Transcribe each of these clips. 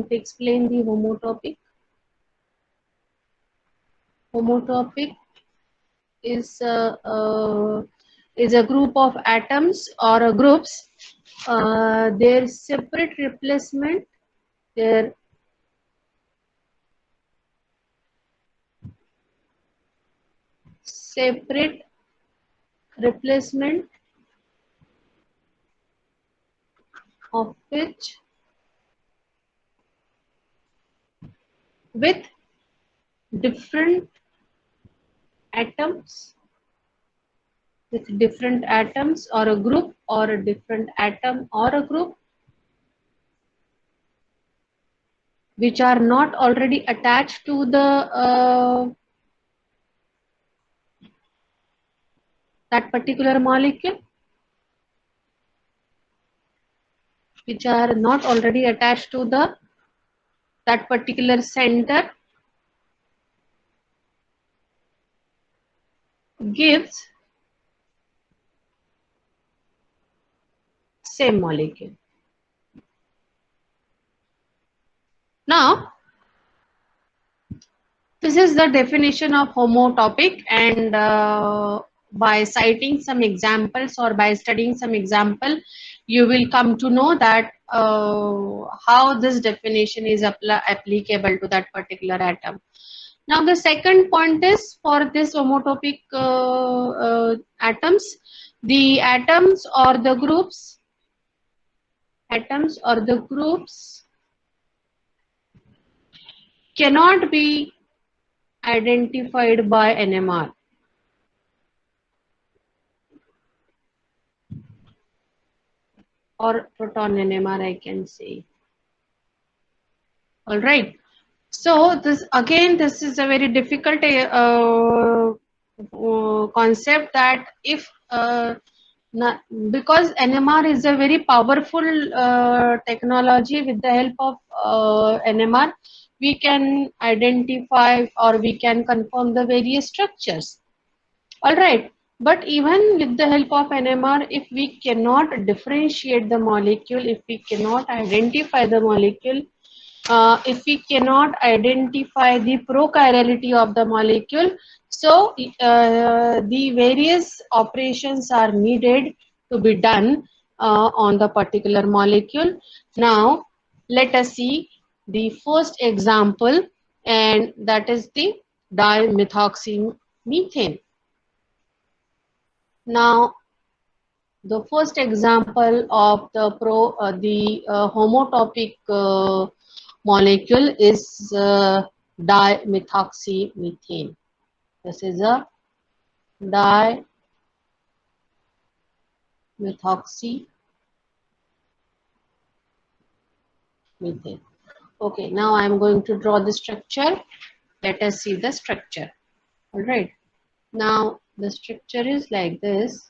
to explain the homotopic. Homotopic is a group of atoms or groups. Their separate replacement, their separate replacement of which with different atoms, or a group or a different atom or a group which are not already attached to the that particular molecule, which are not already attached to the that particular center, gives same molecule. Now, this is the definition of homotopic, and by citing some examples or by studying some example, you will come to know that how this definition is applicable to that particular atom. Now, the second point is for this homotopic atoms, the atoms or the groups cannot be identified by NMR. Or proton NMR, I can say. All right. So this is a very difficult concept, that if because NMR is a very powerful technology. With the help of NMR, we can identify or we can confirm the various structures. All right. But even with the help of NMR, if we cannot differentiate the molecule, if we cannot identify the molecule, if we cannot identify the prochirality of the molecule, so the various operations are needed to be done on the particular molecule. Now, let us see the first example, and that is the dimethoxymethane. Now, the first example of the homotopic molecule is dimethoxymethane. This is a dimethoxymethane. Okay, now I am going to draw the structure. Let us see the structure. All right. Now, the structure is like this.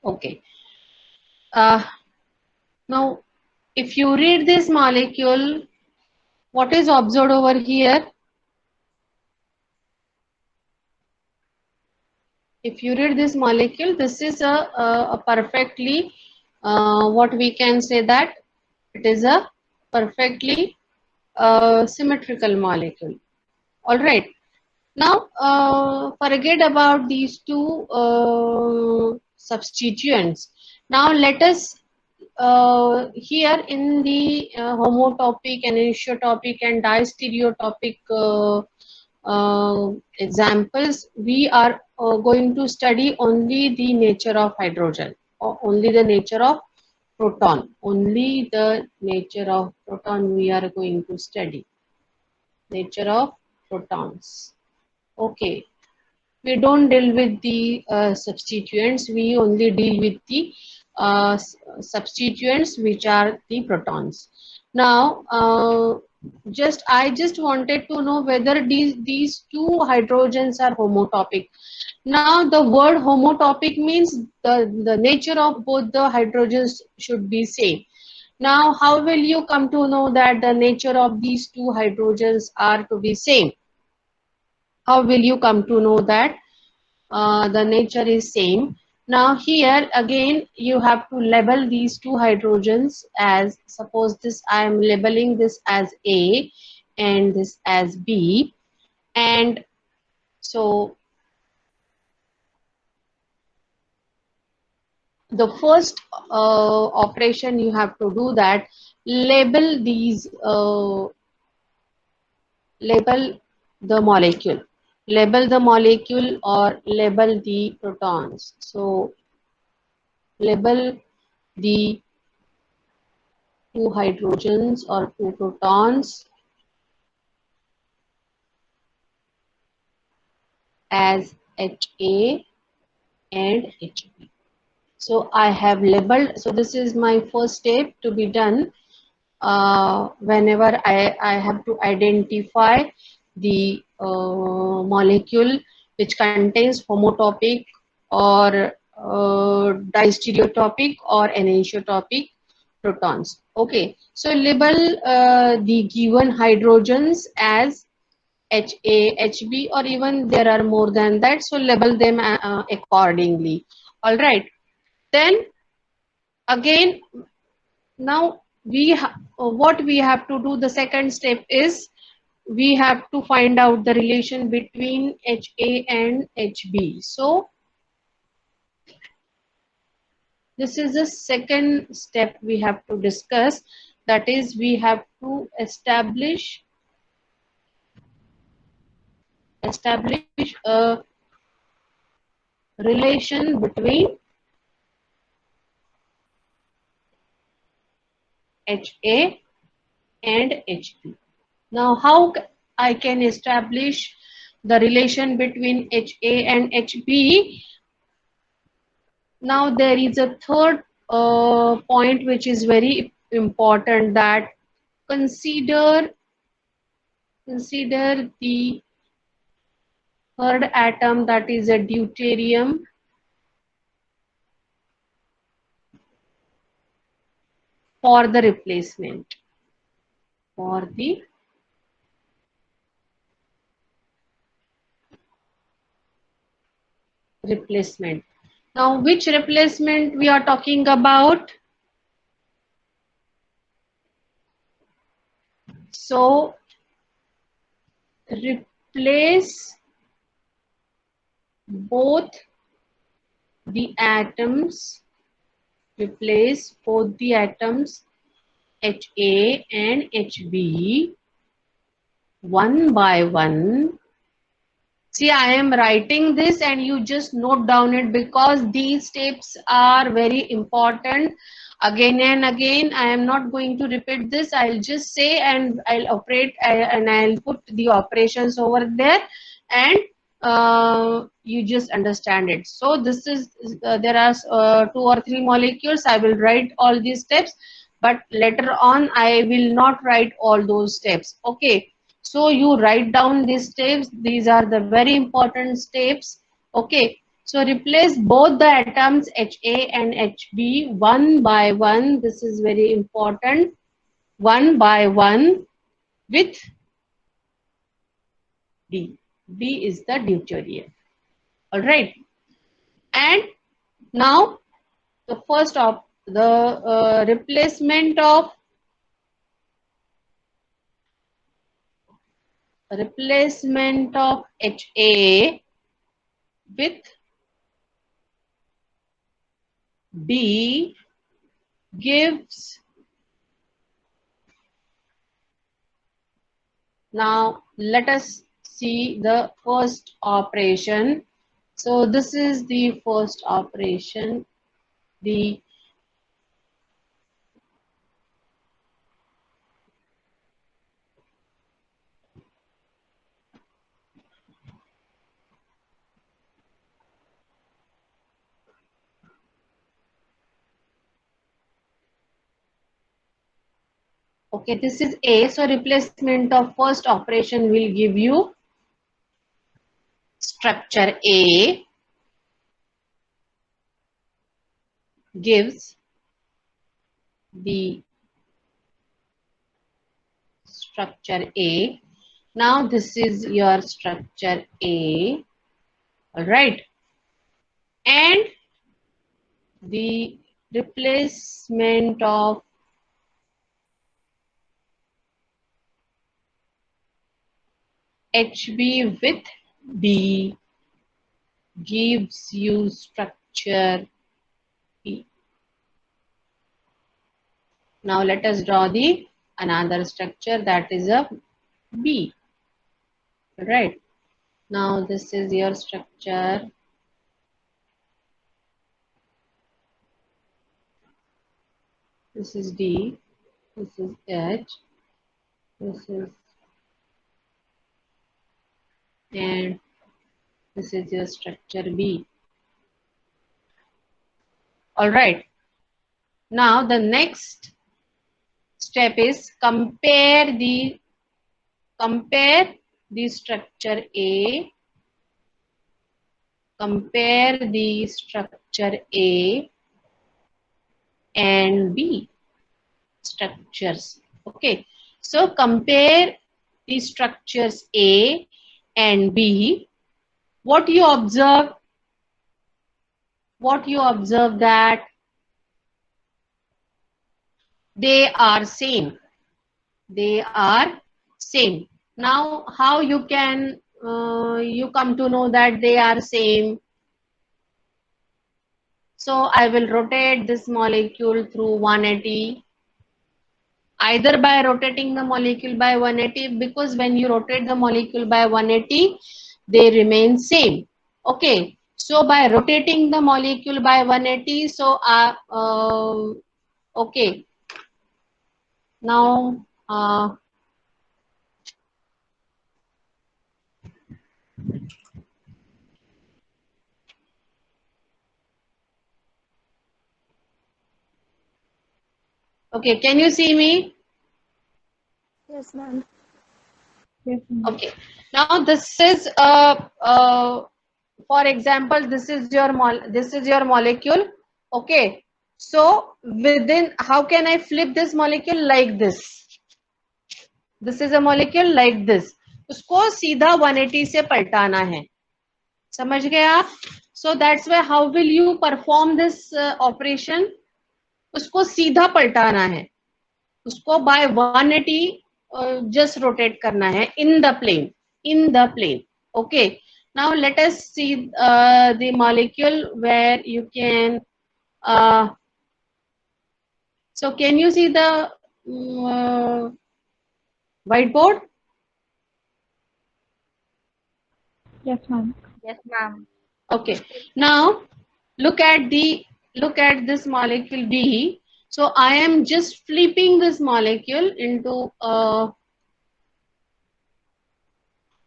Okay. Now, if you read this molecule, what is observed over here? If you read this molecule, this is a perfectly, what we can say that it is a perfectly symmetrical molecule. All right. Now, forget about these two substituents. Now, let us here in the homotopic, enantiotopic, and distereotopic examples, we are going to study only the nature of hydrogen, or only the nature of proton. Only the nature of proton we are going to study. Nature of protons. Okay. We don't deal with the substituents. We only deal with the substituents, which are the protons. Now, I just wanted to know whether these two hydrogens are homotopic. Now the word homotopic means the nature of both the hydrogens should be same. Now how will you come to know that the nature of these two hydrogens are to be same? How will you come to know that the nature is same? Now here again you have to label these two hydrogens as, suppose this I am labeling this as A and this as B, and so the first operation you have to do that, label these label the molecule, label the molecule or label the protons. So label the two hydrogens or two protons as HA and HB. So I have labeled, so this is my first step to be done whenever I have to identify the molecule which contains homotopic or distereotopic or enantiotopic protons. Okay, so label the given hydrogens as HA, HB, or even there are more than that, so label them accordingly. All right, then again, now what we have to do, the second step is we have to find out the relation between HA and HB. So this is the second step we have to discuss, that is we have to establish a relation between HA and HB. Now how I can establish the relation between HA and HB? Now there is a third point which is very important, that consider the third atom, that is a deuterium, for the replacement, for the replacement. Now which replacement we are talking about? So replace both the atoms, replace both the atoms HA and HB one by one. See, I am writing this and you just note down it, because these steps are very important. Again and again, I am not going to repeat this. I'll just say and I'll operate and I'll put the operations over there, and you just understand it. So this is, there are two or three molecules. I will write all these steps, but later on I will not write all those steps. Okay. So you write down these steps. These are the very important steps. Okay. So replace both the atoms HA and HB one by one. This is very important. One by one with D. D is the deuterium. All right. And now the first of the replacement of HA with B gives, now let us see the first operation. So this is the first operation, the Okay, this is A. So replacement of first operation will give you structure A, gives the structure A. Now this is your structure A, all right, and the replacement of HB with B gives you structure B. Now let us draw the another structure, that is a B, right? Now this is your structure. This is D, this is H, this is, and this is your structure B. All right. Now the next step is compare the structure A, compare the structure A and B structures. Okay, so compare the structures A and B. What you observe? What you observe that they are same. They are same. Now, how you can you come to know that they are same? So I will rotate this molecule through 180, either by rotating the molecule by 180, because when you rotate the molecule by 180, they remain same. Okay, so by rotating the molecule by 180, so okay, now okay, can you see me? Yes, ma'am. Yes, ma'am. Okay, now this is for example, this is your molecule. Okay, so within, how can I flip this molecule like this? This is a molecule like this. उसको सीधा 180 से पलटाना है, समझ गए आप? So that's why how will you perform this operation? उसको सीधा पलटाना है, उसको by 180 just rotate करना है in the plane. Okay, now let us see the molecule where you can so can you see the whiteboard? Yes, ma'am. Yes, ma'am. Okay, now look at this molecule B. So I am just flipping this molecule into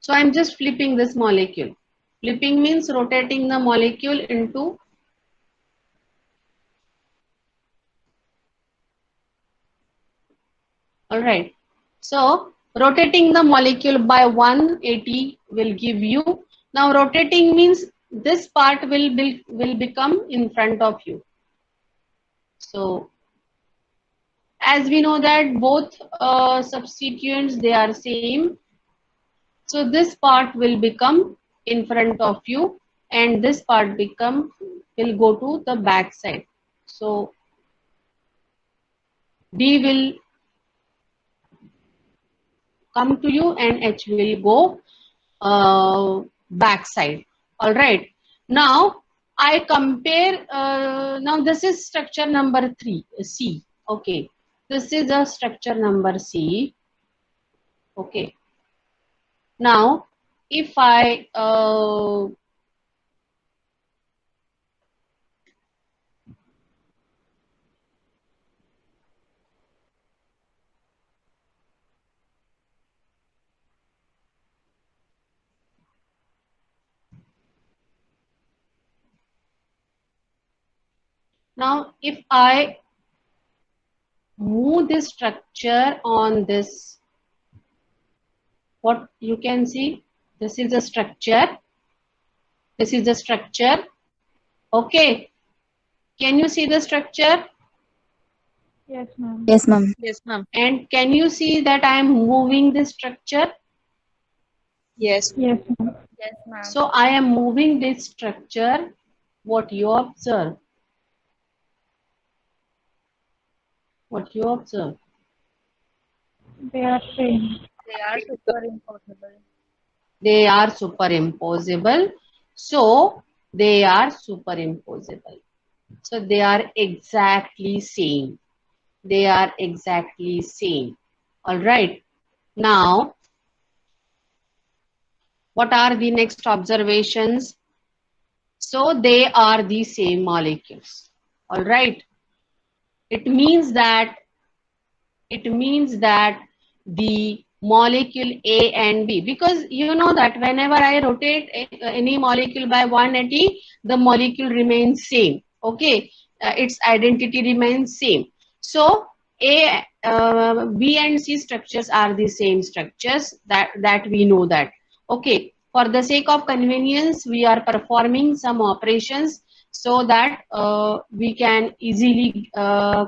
so I'm just flipping this molecule. Flipping means rotating the molecule into, all right. So rotating the molecule by 180 will give you, now rotating means this part will become in front of you. So as we know that both substituents, they are same. So this part will become in front of you and this part will go to the back side. So D will come to you and H will go back side. All right. Now I compare, now this is structure number 3, C. Okay. This is a structure number C. Okay. Now, if I now if I move this structure on this, what you can see, this is the structure, this is the structure. Okay, can you see the structure? Yes, ma'am. Yes, ma'am. Yes, ma'am. And can you see that I am moving this structure? Yes. Yes, ma'am. Yes, ma'am. So I am moving this structure. What you observe? What you observe? They are same. They are superimposable. They are superimposable. So they are superimposable. So they are exactly same. They are exactly same. All right. Now, what are the next observations? So they are the same molecules. All right. It means that the molecule A and B, because you know that whenever I rotate any molecule by 180, the molecule remains same. Okay, its identity remains same. So B and C structures are the same structures, that we know that. Okay, for the sake of convenience, we are performing some operations so that we can easily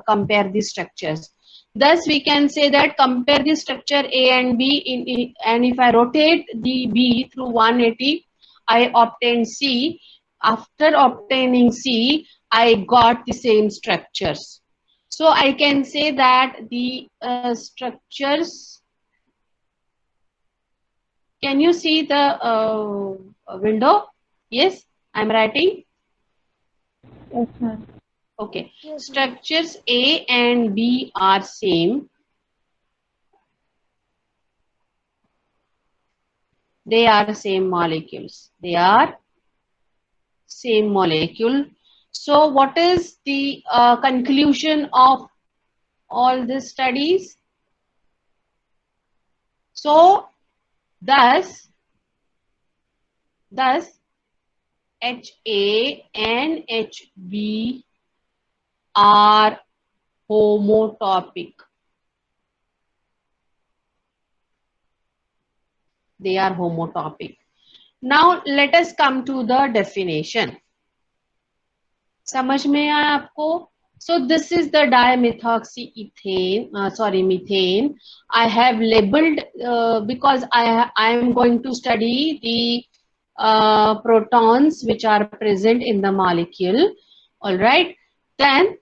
compare the structures. Thus, we can say that compare the structure A and B, and if I rotate the B through 180, I obtain C. After obtaining C, I got the same structures. So I can say that the structures. Can you see the window? Yes, I'm writing. Yes, ma'am. Okay. Yes, Structures A and B are same. They are same molecules. They are same molecule. So what is the conclusion of all these studies? So thus HA and HB are homotopic. They are homotopic. Now let us come to the definition. समझ में आया आपको? So this is the methane. I have labeled because I am going to study the protons which are present in the molecule. All right. Then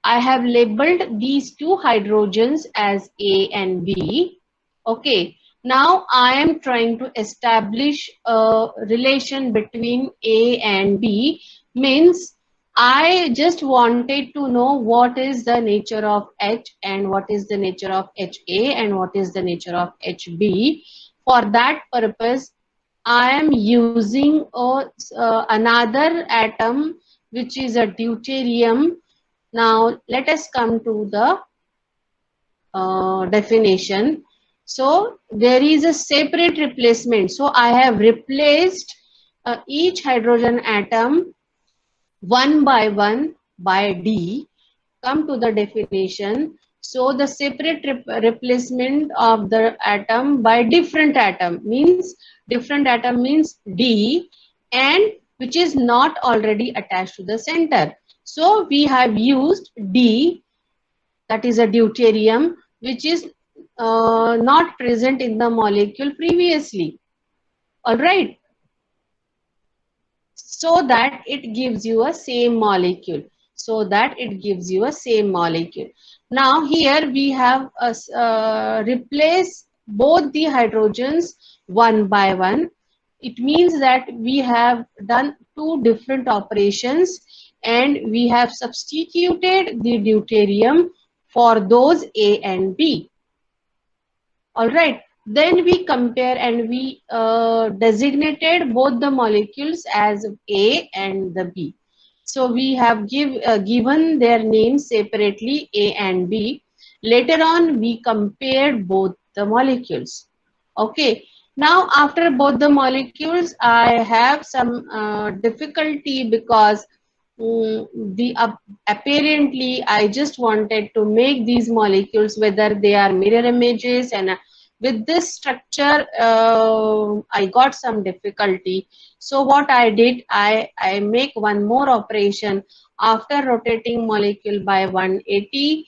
I have labeled these two hydrogens as A and B. Okay. Now I am trying to establish a relation between A and B, means I just wanted to know what is the nature of H and what is the nature of HA and what is the nature of HB. For that purpose, I am using another atom which is a deuterium. Now let us come to the definition. So there is a separate replacement. So I have replaced each hydrogen atom one by one by D. Come to the definition. So the separate replacement of the atom by different atom means D, and which is not already attached to the center. So we have used D, that is a deuterium, which is not present in the molecule previously. All right. So that it gives you a same molecule. Now here we have replaced both the hydrogens one by one. It means that we have done two different operations and we have substituted the deuterium for those A and B. All right. Then we compare and we designated both the molecules as A and the B. So we have given their names separately, A and B. Later on, we compared both the molecules. Okay. Now, after both the molecules, I have some difficulty because apparently I just wanted to make these molecules whether they are mirror images, and with this structure I got some difficulty. So what I did, I make one more operation. After rotating molecule by 180,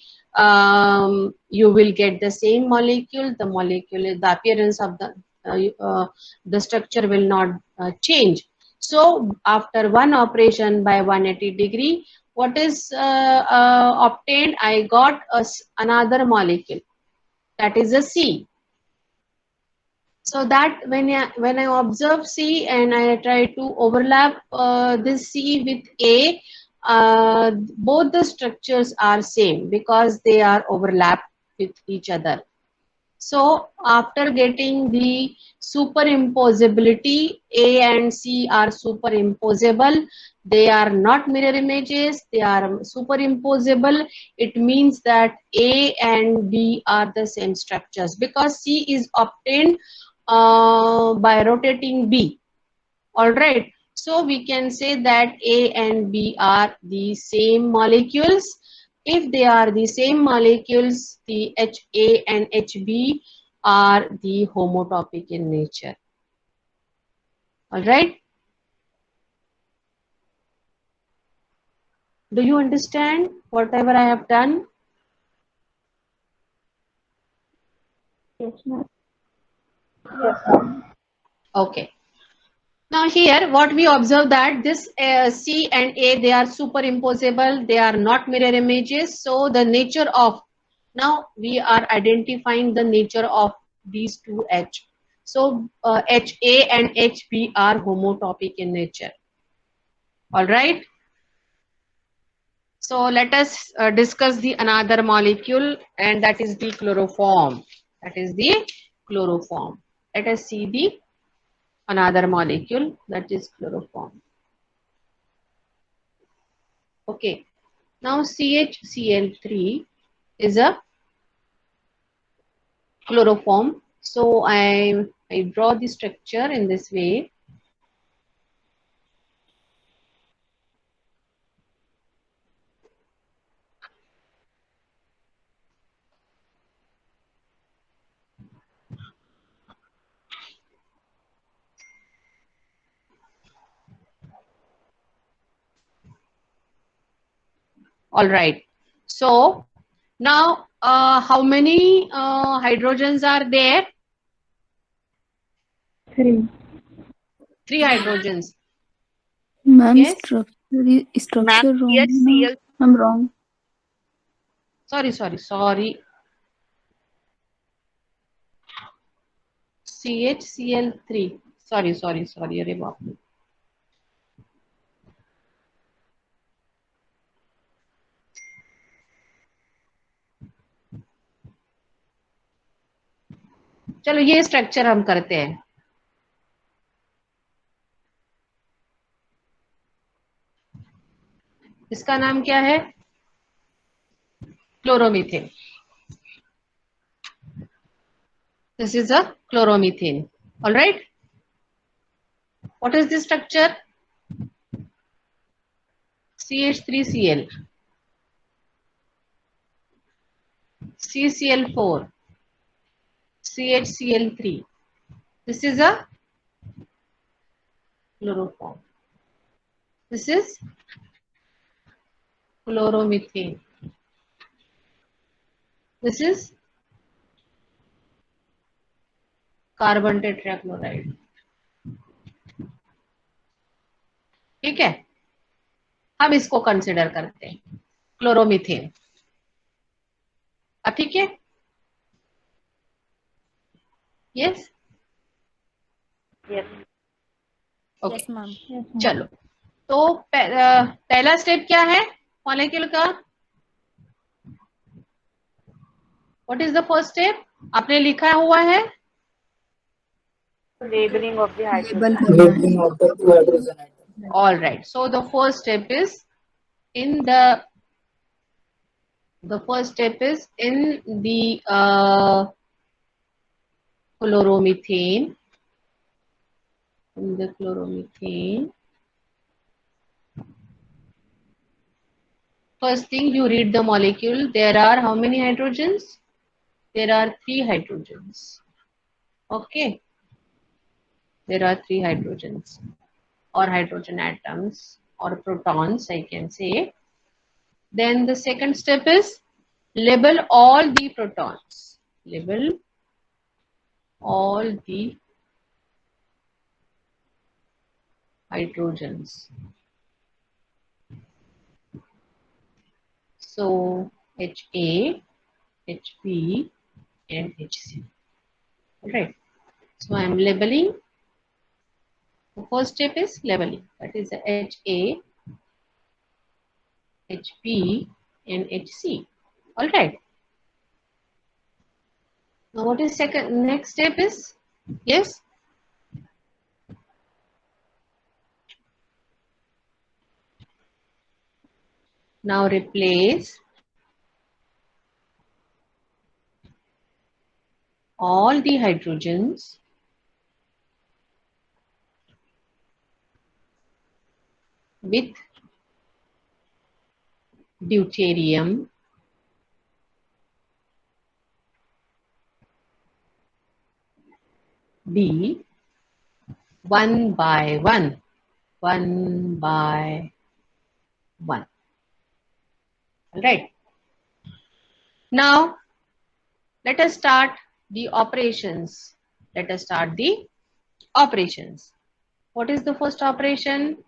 you will get the same molecule. The appearance of the structure will not change. So after one operation by 180-degree, what is obtained? I got another molecule, that is a C. So that when I observe C and I try to overlap this C with A, both the structures are same because they are overlapped with each other. So after getting the superimposability, A and C are superimposable. They are not mirror images, they are superimposable. It means that A and B are the same structures because C is obtained by rotating B. All right. So we can say that A and B are the same molecules. If they are the same molecules, the HA and HB are the homotopic in nature. All right. Do you understand whatever I have done? Yes, ma'am. Yes, ma'am. Okay. Now here what we observe that this C and A, they are superimposable, they are not mirror images. So the nature of, now we are identifying the nature of these two H. So HA and HB are homotopic in nature. All right. So let us discuss the another molecule, and that is the chloroform. That is the chloroform. Let us see the another molecule, that is chloroform. Okay, now CHCl3 is a chloroform. So I draw the structure in this way. All right. So now how many hydrogens are there? 3. 3 hydrogens. Ma'am, Yes. Ma'am, structure wrong. here No, CL. I'm wrong. Sorry. CHCl3. Sorry. अरे बाप रे. चलो ये structure हम करते हैं. इसका नाम क्या है? Chloromethane. This is a chloromethane. All right. What is this structure? CH3Cl, CCl4, CHCl3. This is a chloroform. This is chloromethane. This is carbon tetrachloride. ठीक है, हम इसको कंसिडर करते हैं क्लोरोमीथेन. ठीक है. Yes. Yes. Okay. Yes, ma'am. Yes, ma'am. चलो, तो पहला स्टेप क्या है मॉलिक्यूल का? What is the first step? आपने लिखा हुआ है. Labeling of the Label hydrogen. करना है. Labeling of the two hydrogen atom. All right. So the first step is in the first step is in the chloromethane. In the chloromethane, First thing, you read the molecule. There are how many hydrogens? There are 3 hydrogens. Okay. There are 3 hydrogens or hydrogen atoms or protons, I can say. Then the second step is label all the protons. Label all the hydrogens. So HA, HB, and HC. Right. So I am labeling. The first step is labeling. That is the HA, HB, and HC. All right. Now what is second? Next step is, yes. Now replace all the hydrogens with deuterium D one by one. All right. Now let us start the operations. Let us start the operations. What is the first operation?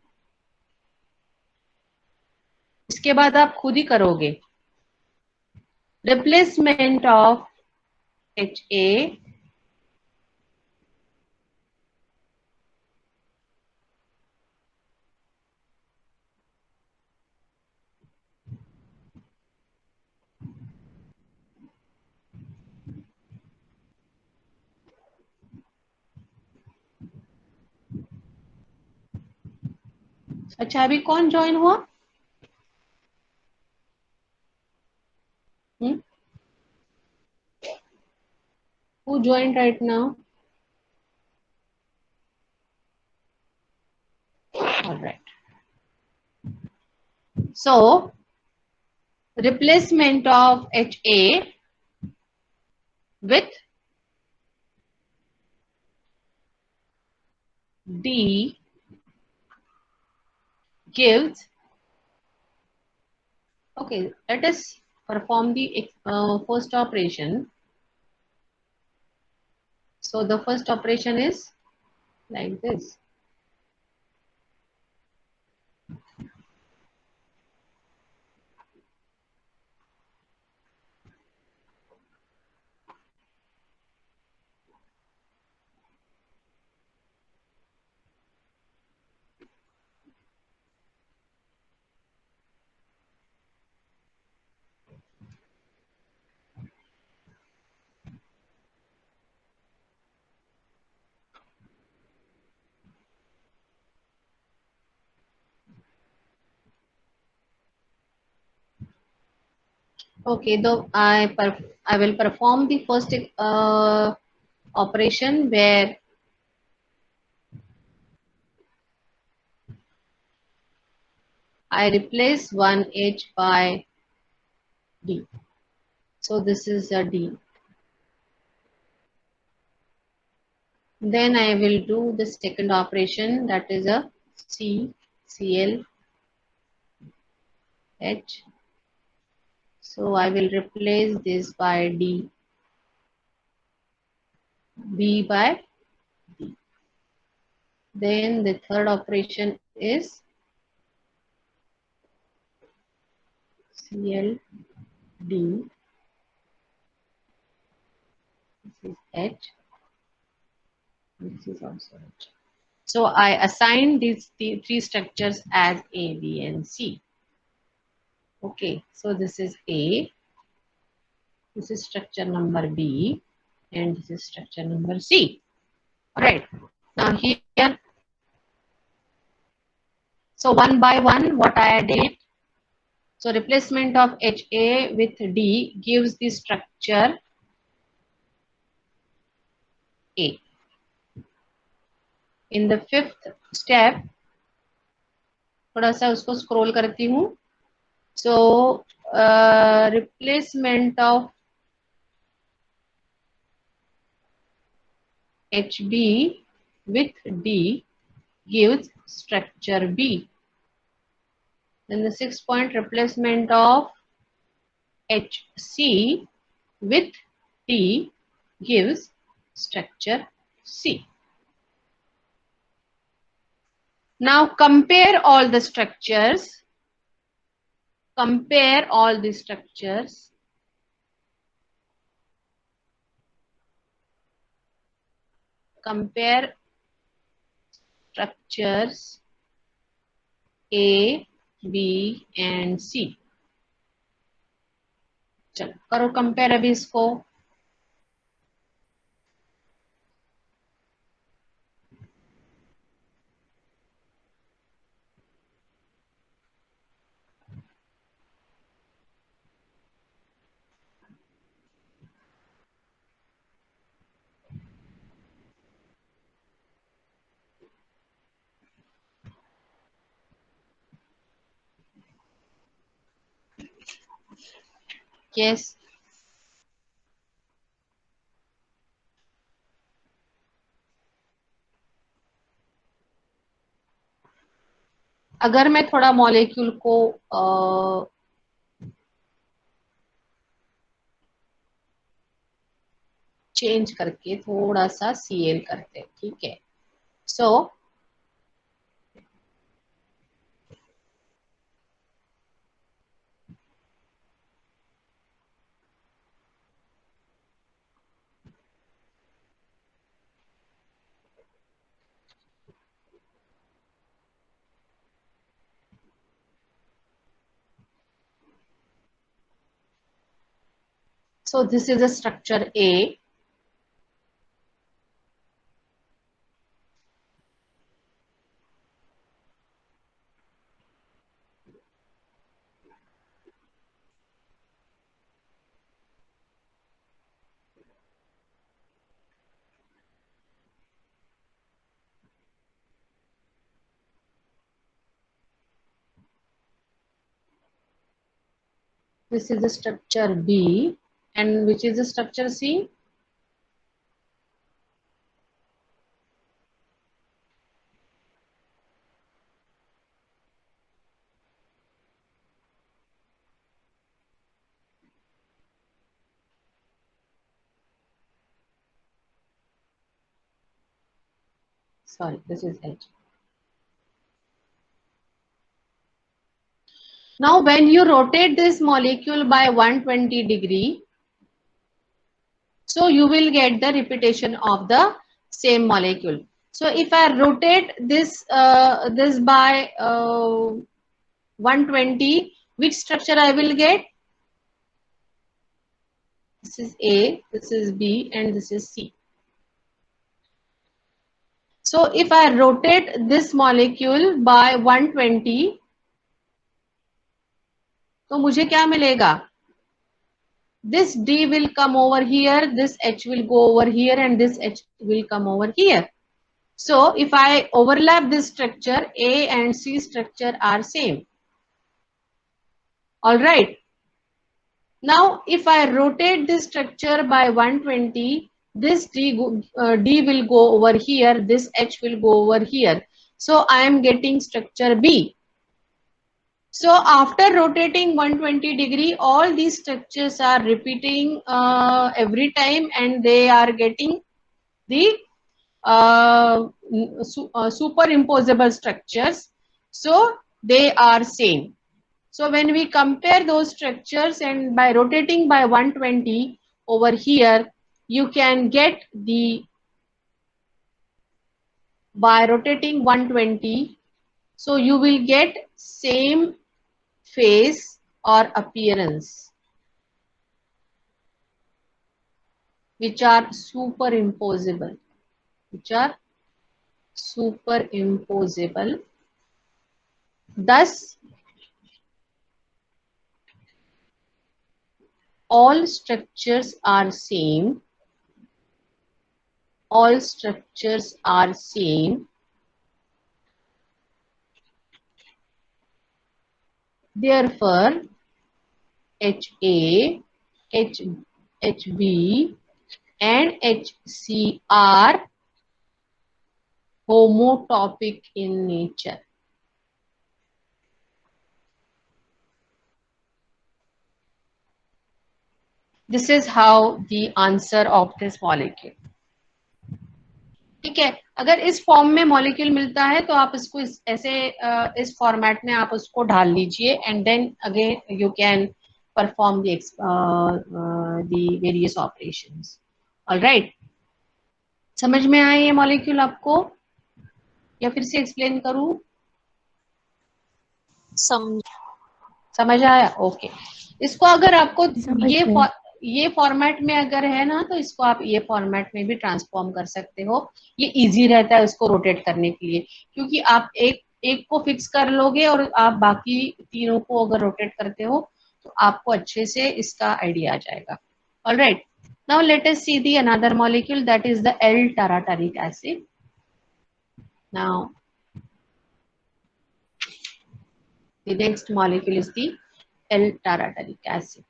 इसके बाद आप खुद ही करोगे. Replacement of HA अच्छा अभी कौन join हुआ? Who joined right now? All right. So replacement of HA with D gives. Okay, let us perform the first operation. So the first operation is like this. Okay, though I will perform the first operation where I replace one H by D. So this is a D. Then I will do the second operation, that is a C, Cl, H. So I will replace this by D, B by D. Then the third operation is Cl, D, this is H, this is also H. So I assign these three structures as A, B, and C. Okay, so this is A, this is structure number B, and this is structure number C. All right, now here, so one by one, what I did, so replacement of HA with D gives the structure A. In the fifth step, थोड़ा सा उसको scroll करती हूँ. So replacement of HB with D gives structure B. Then the 6th point, replacement of HC with T gives structure C. Now compare all the structures. Compare all the structures. Compare structures A, B and C. चलो करो compare अभी इसको. Yes. अगर मैं थोड़ा molecule को change करके थोड़ा सा Cl करते हैं, ठीक है. सो this is a structure A. This is the structure B, and which is the structure C? Sorry, this is H. Now when you rotate this molecule by 120 degree, so you will get the repetition of the same molecule. So if I rotate this this by 120, which structure I will get? This is A, this is B and this is C. So if I rotate this molecule by 120, तो मुझे क्या मिलेगा? This D will come over here, this H will go over here and this H will come over here. So if I overlap this structure, A and C structure are same. All right. Now if I rotate this structure by 120, this D will go over here, this H will go over here. So I am getting structure B. So after rotating 120 degree, all these structures are repeating every time and they are getting the superimposable structures. So they are same. So when we compare those structures and by rotating by 120 over here, you can get the, by rotating 120, so you will get same face or appearance, which are superimposable, Thus, all structures are same. All structures are same. Therefore, HA, HB and HC are homotopic in nature. This is how the answer of this molecule. ठीक है, अगर इस form में molecule मिलता है तो आप इसको ऐसे इस फॉर्मेट में आप उसको ढाल लीजिए and then again you can perform the various operations. Alright, समझ में आए ये मॉलिक्यूल आपको या फिर से एक्सप्लेन करूं? समझ आया? ओके. इसको अगर आपको ये फॉर्मेट में अगर है ना तो इसको आप ये फॉर्मेट में भी ट्रांसफॉर्म कर सकते हो. ये इजी रहता है उसको रोटेट करने के लिए, क्योंकि आप एक को फिक्स कर लोगे और आप बाकी तीनों को अगर रोटेट करते हो तो आपको अच्छे से इसका आइडिया आ जाएगा. Alright, now let us see the another molecule, that is the L-tartaric acid. Now the next molecule is the L-tartaric acid.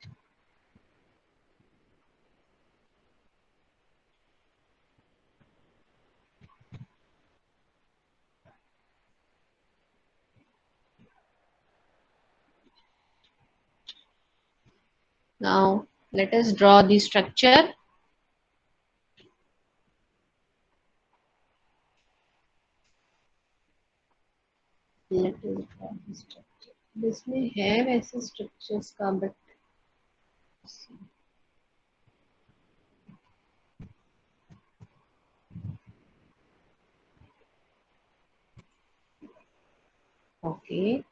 Now let us draw the structure. Let us draw the structure. इसमें है वैसे structures का, but okay.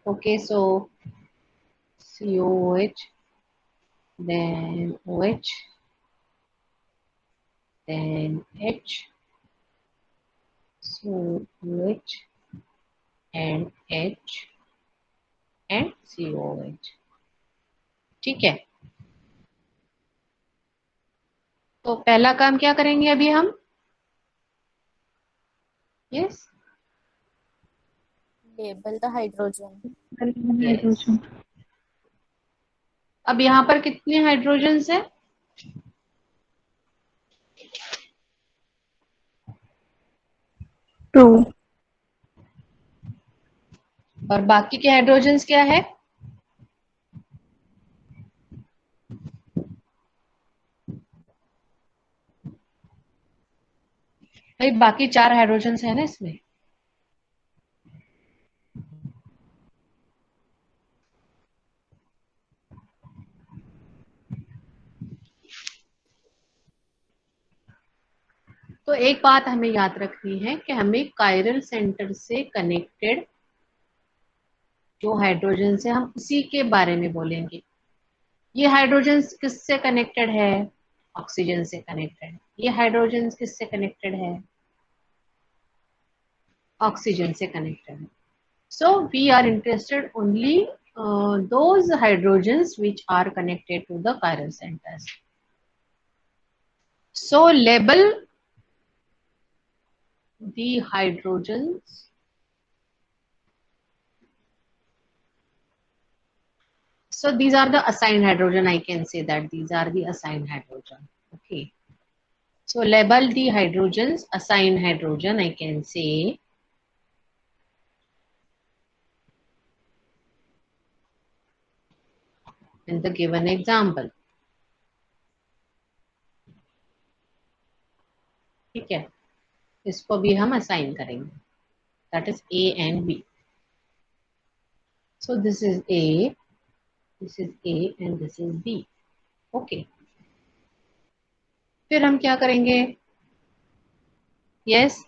Okay, so COOH, then OH, then H, so OH and H and COOH. ठीक है, तो पहला काम क्या करेंगे अभी हम? Yes, label the hydrogen. Hydrogen. अब यहाँ पर कितने हाइड्रोजन्स है? 2. और बाकी के हाइड्रोजन्स क्या है? भाई बाकी 4 हाइड्रोजन्स है ना इसमें. तो एक बात हमें याद रखनी है कि हमें कायरल सेंटर से कनेक्टेड जो हाइड्रोजन है हम उसी के बारे में बोलेंगे. ये हाइड्रोजन किससे कनेक्टेड है? ऑक्सीजन से कनेक्टेड है. ये हाइड्रोजन किससे कनेक्टेड है? ऑक्सीजन से कनेक्टेड है. So we are interested only those hydrogens which are connected to the chiral centers. So label the hydrogens So these are the assigned hydrogen. I can say that these are the assigned hydrogen. Okay. So label the hydrogens, assigned hydrogen, I can say. In the given example. ठीक है, इसको भी हम assign करेंगे. That is A and B. So this is A, this is A and this is B. Okay. फिर हम क्या करेंगे? Yes.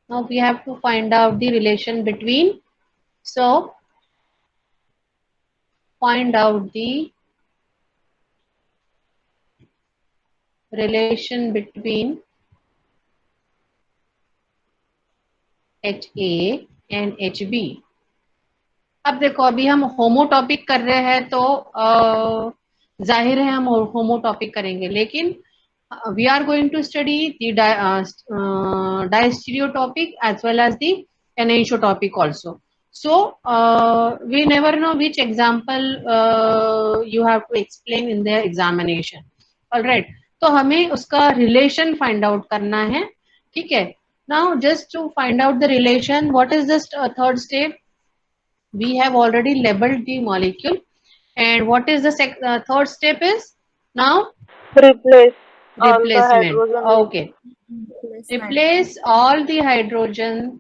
Now we have to find out the relation between. So find out the relation between HA and HB. अब देखो, अभी हम होमोटॉपिक कर रहे हैं तो जाहिर है हम होमोटॉपिक करेंगे, लेकिन we are going to study the diastereotopic as well as the enantiotopic also. So we never know which example you have to explain in the examination. All right, तो हमें उसका relation find out करना है, ठीक है. Now just to find out the relation, what is this third step? We have already labeled the molecule, and what is the third step is now Replace all the replacement. hydrogen. Okay, replace all the hydrogens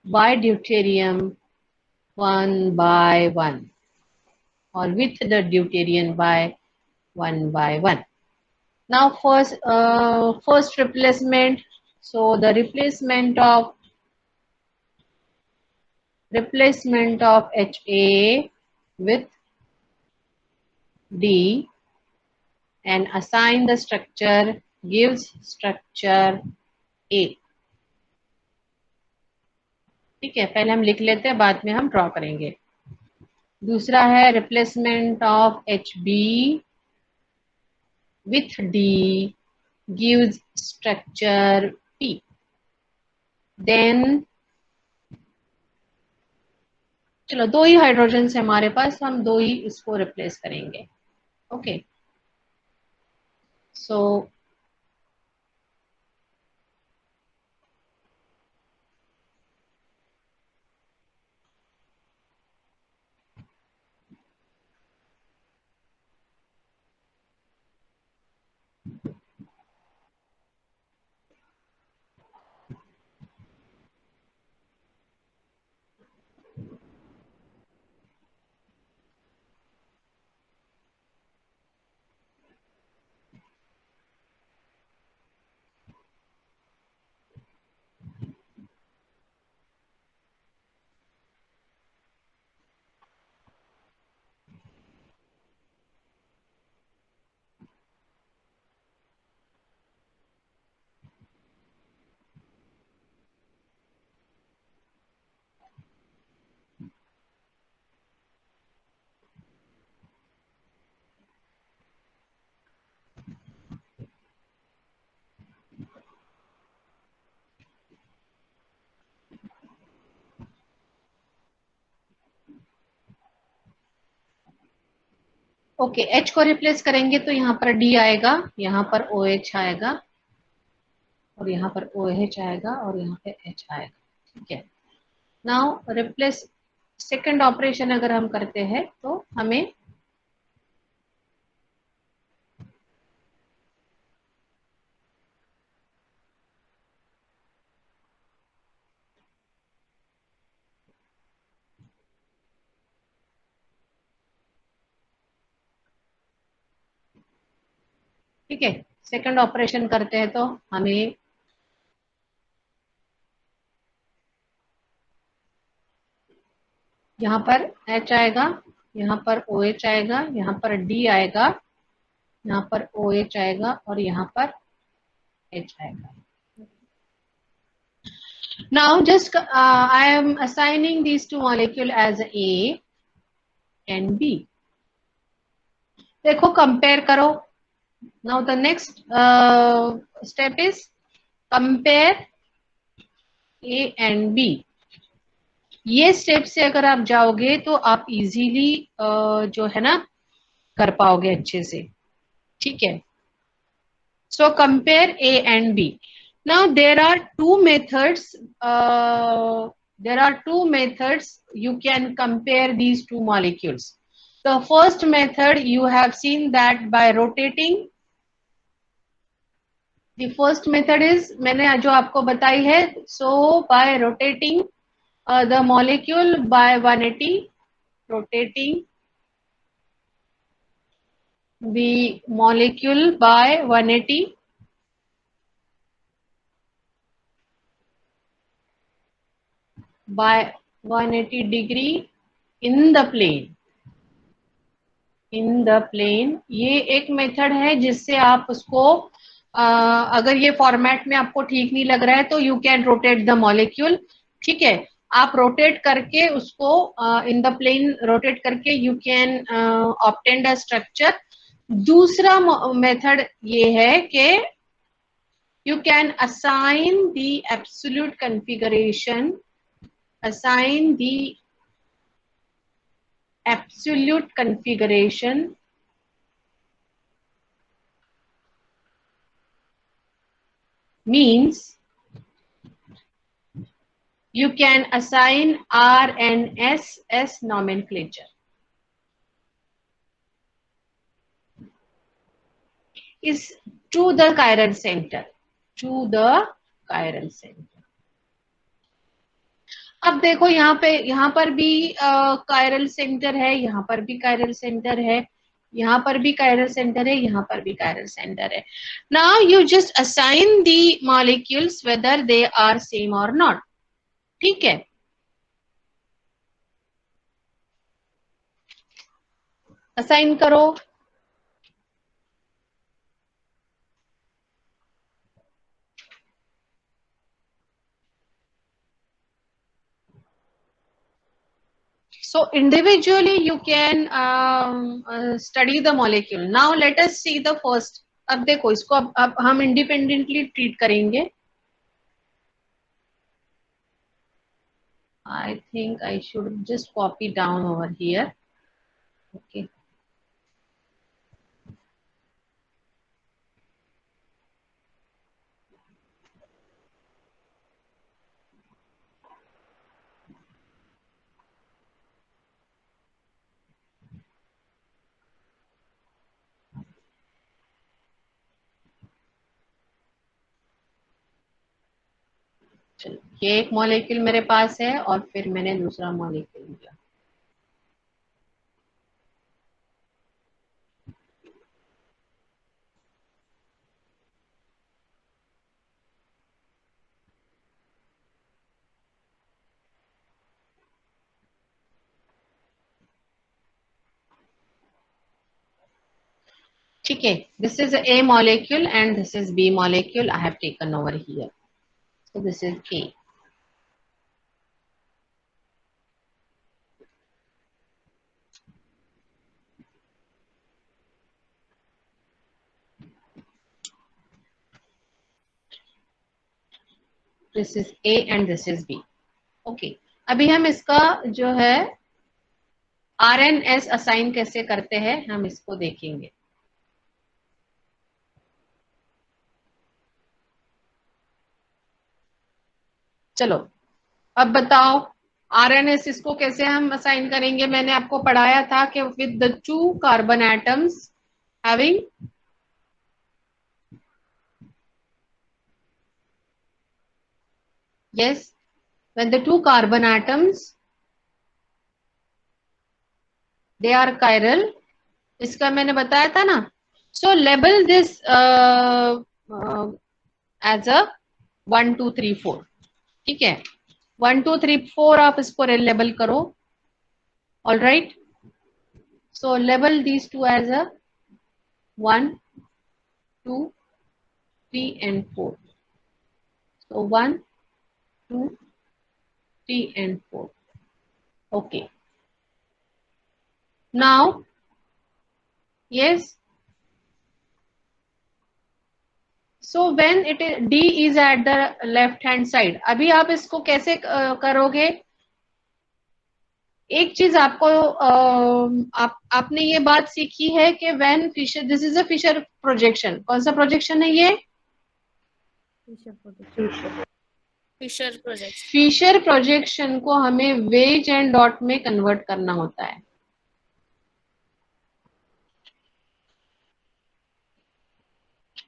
by deuterium one by one, or with the deuterium by one by one. Now first replacement. So the replacement of HA with D and assign the structure gives structure A. ठीक है, पहले हम लिख लेते हैं, बाद में हम ड्रॉ करेंगे. दूसरा है replacement of HB with D gives structure P. Then चलो, दो ही हाइड्रोजन है हमारे पास, हम दो ही इसको रिप्लेस करेंगे. ओके, सो ओके, H को रिप्लेस करेंगे तो यहाँ पर D आएगा, यहाँ पर OH आएगा, और यहाँ पर OH आएगा, और यहाँ पे H आएगा. ठीक है. नाउ रिप्लेस सेकंड ऑपरेशन अगर हम करते हैं तो हमें ठीक है, सेकंड ऑपरेशन करते हैं तो हमें यहाँ पर H आएगा, यहाँ पर OH आएगा, यहाँ पर D आएगा, यहाँ पर OH आएगा, और यहाँ पर H आएगा. Now just I am assigning these two molecule as A and B. देखो, कंपेयर करो. Now the next step is compare A and B. ये स्टेप से अगर आप जाओगे तो आप इजीली जो है ना कर पाओगे अच्छे से. ठीक है. So compare A and B. Now there are two methods. There are two methods you can compare these two molecules. The first method you have seen that by rotating. The first method is मैंने जो आपको बताई है. So by rotating the molecule by 180, rotating the molecule by 180. By 180 degree in the plane, in the plane. ये एक method है जिससे आप उसको अगर ये फॉर्मेट में आपको ठीक नहीं लग रहा है तो you can rotate the molecule. ठीक है, आप रोटेट करके उसको इन द प्लेन रोटेट करके you can obtain the structure. दूसरा मेथड ये है कि you can assign the absolute configuration, assign the absolute configuration means you can assign R and S as nomenclature. Is to the chiral center, to the chiral center. अब देखो यहाँ पर भी chiral centre है, यहाँ पर भी कायरल सेंटर है, यहाँ पर भी कायरल सेंटर है, यहाँ पर भी कायरल सेंटर है। Now you just assign the molecules whether they are same और नॉट। ठीक है, असाइन करो। So individually you can study the molecule. Now let us see the first. अब देखो इसको अब हम इंडिपेंडेंटली ट्रीट करेंगे। I think I should just copy down over here. Okay. चलो, ये एक मॉलिक्यूल मेरे पास है और फिर मैंने दूसरा मॉलिक्यूल लिया। ठीक है, this is A molecule and this is B molecule I have taken over here. So this is A. This is A and this is B. Okay. अभी हम इसका जो है RNS असाइन कैसे करते हैं हम इसको देखेंगे। चलो अब बताओ RNS इसको कैसे हम असाइन करेंगे। मैंने आपको पढ़ाया था कि with the 2 carbon atoms having yes when the 2 carbon atoms they are chiral, इसका मैंने बताया था ना। so label this as a 1 2 3 4। ठीक है, 1 2 3 4 आप इसको लेबल करो। All right, so label these two as a 1 2 3 and 4। so 1 2 3 and 4। okay, now yes, so when it is D is at the left hand side। अभी आप इसको कैसे करोगे। एक चीज आपको आपने ये बात सीखी है कि when Fischer, this is a Fischer projection. कौन सा प्रोजेक्शन है ये? फिशर प्रोजेक्शन को हमें वेज एंड डॉट में कन्वर्ट करना होता है।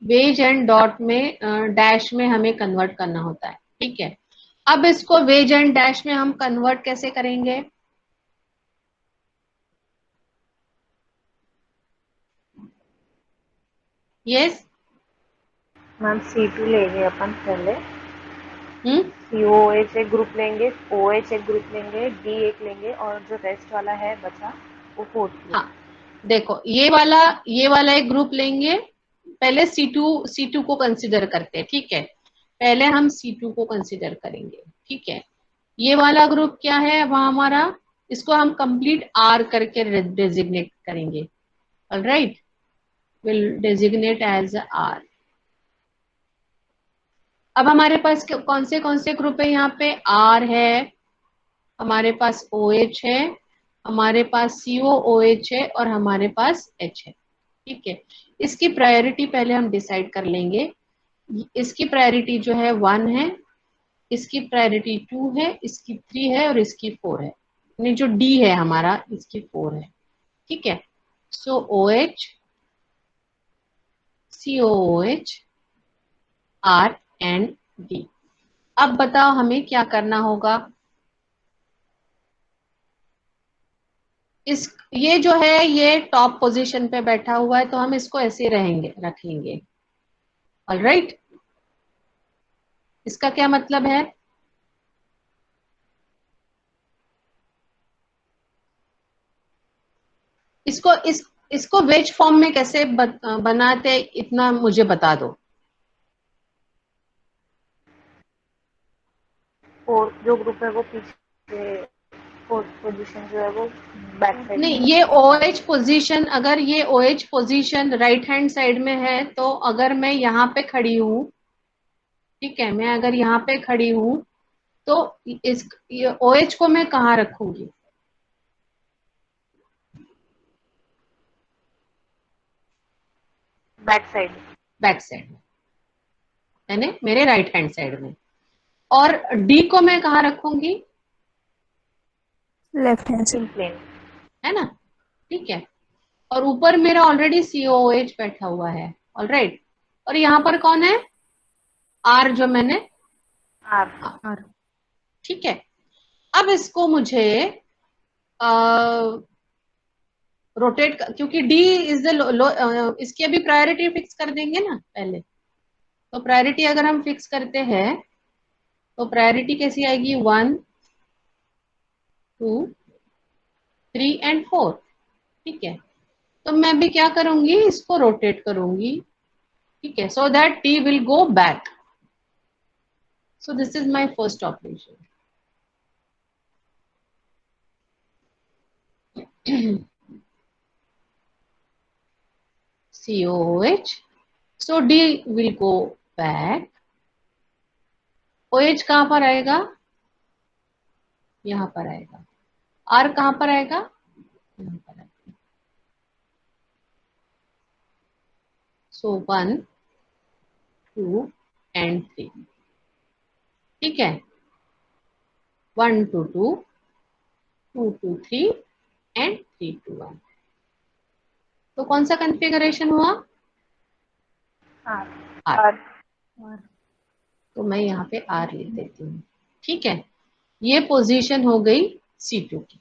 वेज एंड डॉट में डैश में हमें कन्वर्ट करना होता है। ठीक है, अब इसको वेज एंड डैश में हम कन्वर्ट कैसे करेंगे। यस मैम C2 लेंगे अपन पहले। COOH एक ग्रुप लेंगे, OH एक ग्रुप लेंगे, D एक लेंगे और जो रेस्ट वाला है बचा वो फोर्थ ग्रुप। हाँ देखो ये वाला एक ग्रुप लेंगे। पहले C2 को कंसीडर करते हैं, ठीक है। पहले हम C2 को कंसीडर करेंगे, ठीक है। ये वाला ग्रुप क्या है वहां हमारा, इसको हम कंप्लीट R करके डेजिग्नेट करेंगे। Alright, will designate as R। अब हमारे पास कौन से ग्रुप है यहाँ पे, R है, हमारे पास OH है, हमारे पास COOH है और हमारे पास H है, ठीक है। इसकी प्रायोरिटी पहले हम डिसाइड कर लेंगे। इसकी प्रायोरिटी जो है 1 है, इसकी प्रायोरिटी 2 है, इसकी 3 है और इसकी 4 है। यानी जो D है हमारा इसकी 4 है, ठीक है। सो OH, COOH, R and D। अब बताओ हमें क्या करना होगा। इस ये जो है ये टॉप पोजीशन पे बैठा हुआ है तो हम इसको ऐसे रखेंगे। ऑलराइट, इसका क्या मतलब है, इसको वेज फॉर्म में कैसे बनाते इतना मुझे बता दो। फोर्थ जो ग्रुप है वो पीछे, फोर्थ पोजीशन जो है वो बैक साइड नहीं, में। ये OH पोजीशन, अगर ये OH position right hand side में है तो अगर मैं यहाँ पे खड़ी हूँ, ठीक है, मैं अगर यहाँ पे खड़ी हूँ तो इस ये OH को मैं कहाँ रखूंगी, बैक साइड। बैक साइड में, यानी मेरे राइट हैंड साइड में। और D को मैं कहाँ रखूंगी, left hand inside. Plane. है ना, ठीक है। और ऊपर मेरा ऑलरेडी COOH बैठा हुआ है, ऑलराइट। और यहाँ पर कौन है, R जो मैंने, R। ठीक है। अब इसको मुझे रोटेट, क्योंकि D इज द इसकी अभी प्रायोरिटी फिक्स कर देंगे ना पहले। तो प्रायोरिटी अगर हम फिक्स करते हैं तो प्रायोरिटी कैसी आएगी, 1 2 3 एंड 4, ठीक है। तो मैं भी क्या करूंगी, इसको रोटेट करूंगी, ठीक है, so that T will go back. So this is my first operation. COOH, so D will go back। OH कहां पर आएगा, यहां पर आएगा। R कहां पर आएगा, यहां पर आएगा। सो 1 2 एंड 3, ठीक है। 1 2 2, 2 2 3 एंड 3 2 1। तो कौन सा कॉन्फ़िगरेशन हुआ, R। तो मैं यहाँ पे R लिख देती हूँ, ठीक है। ये पोजीशन हो गई C2 की।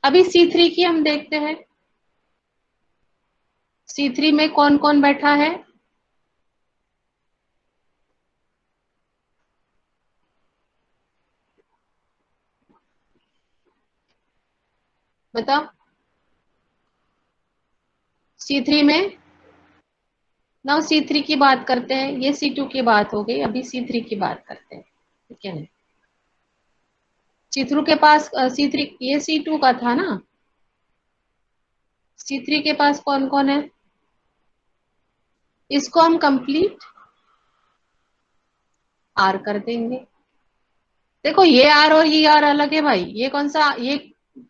अभी C3 की हम देखते हैं। C3 में कौन कौन बैठा है, बताओ। C3 में, नाउ C3 की बात करते हैं, ये C2 की बात हो गई, अभी C3 की बात करते हैं, ठीक है ना। C3 के पास C3, ये C2 का था ना, C3 के पास कौन कौन है, इसको हम कंप्लीट R कर देंगे। देखो ये R और ये R अलग है भाई, ये कौन सा, ये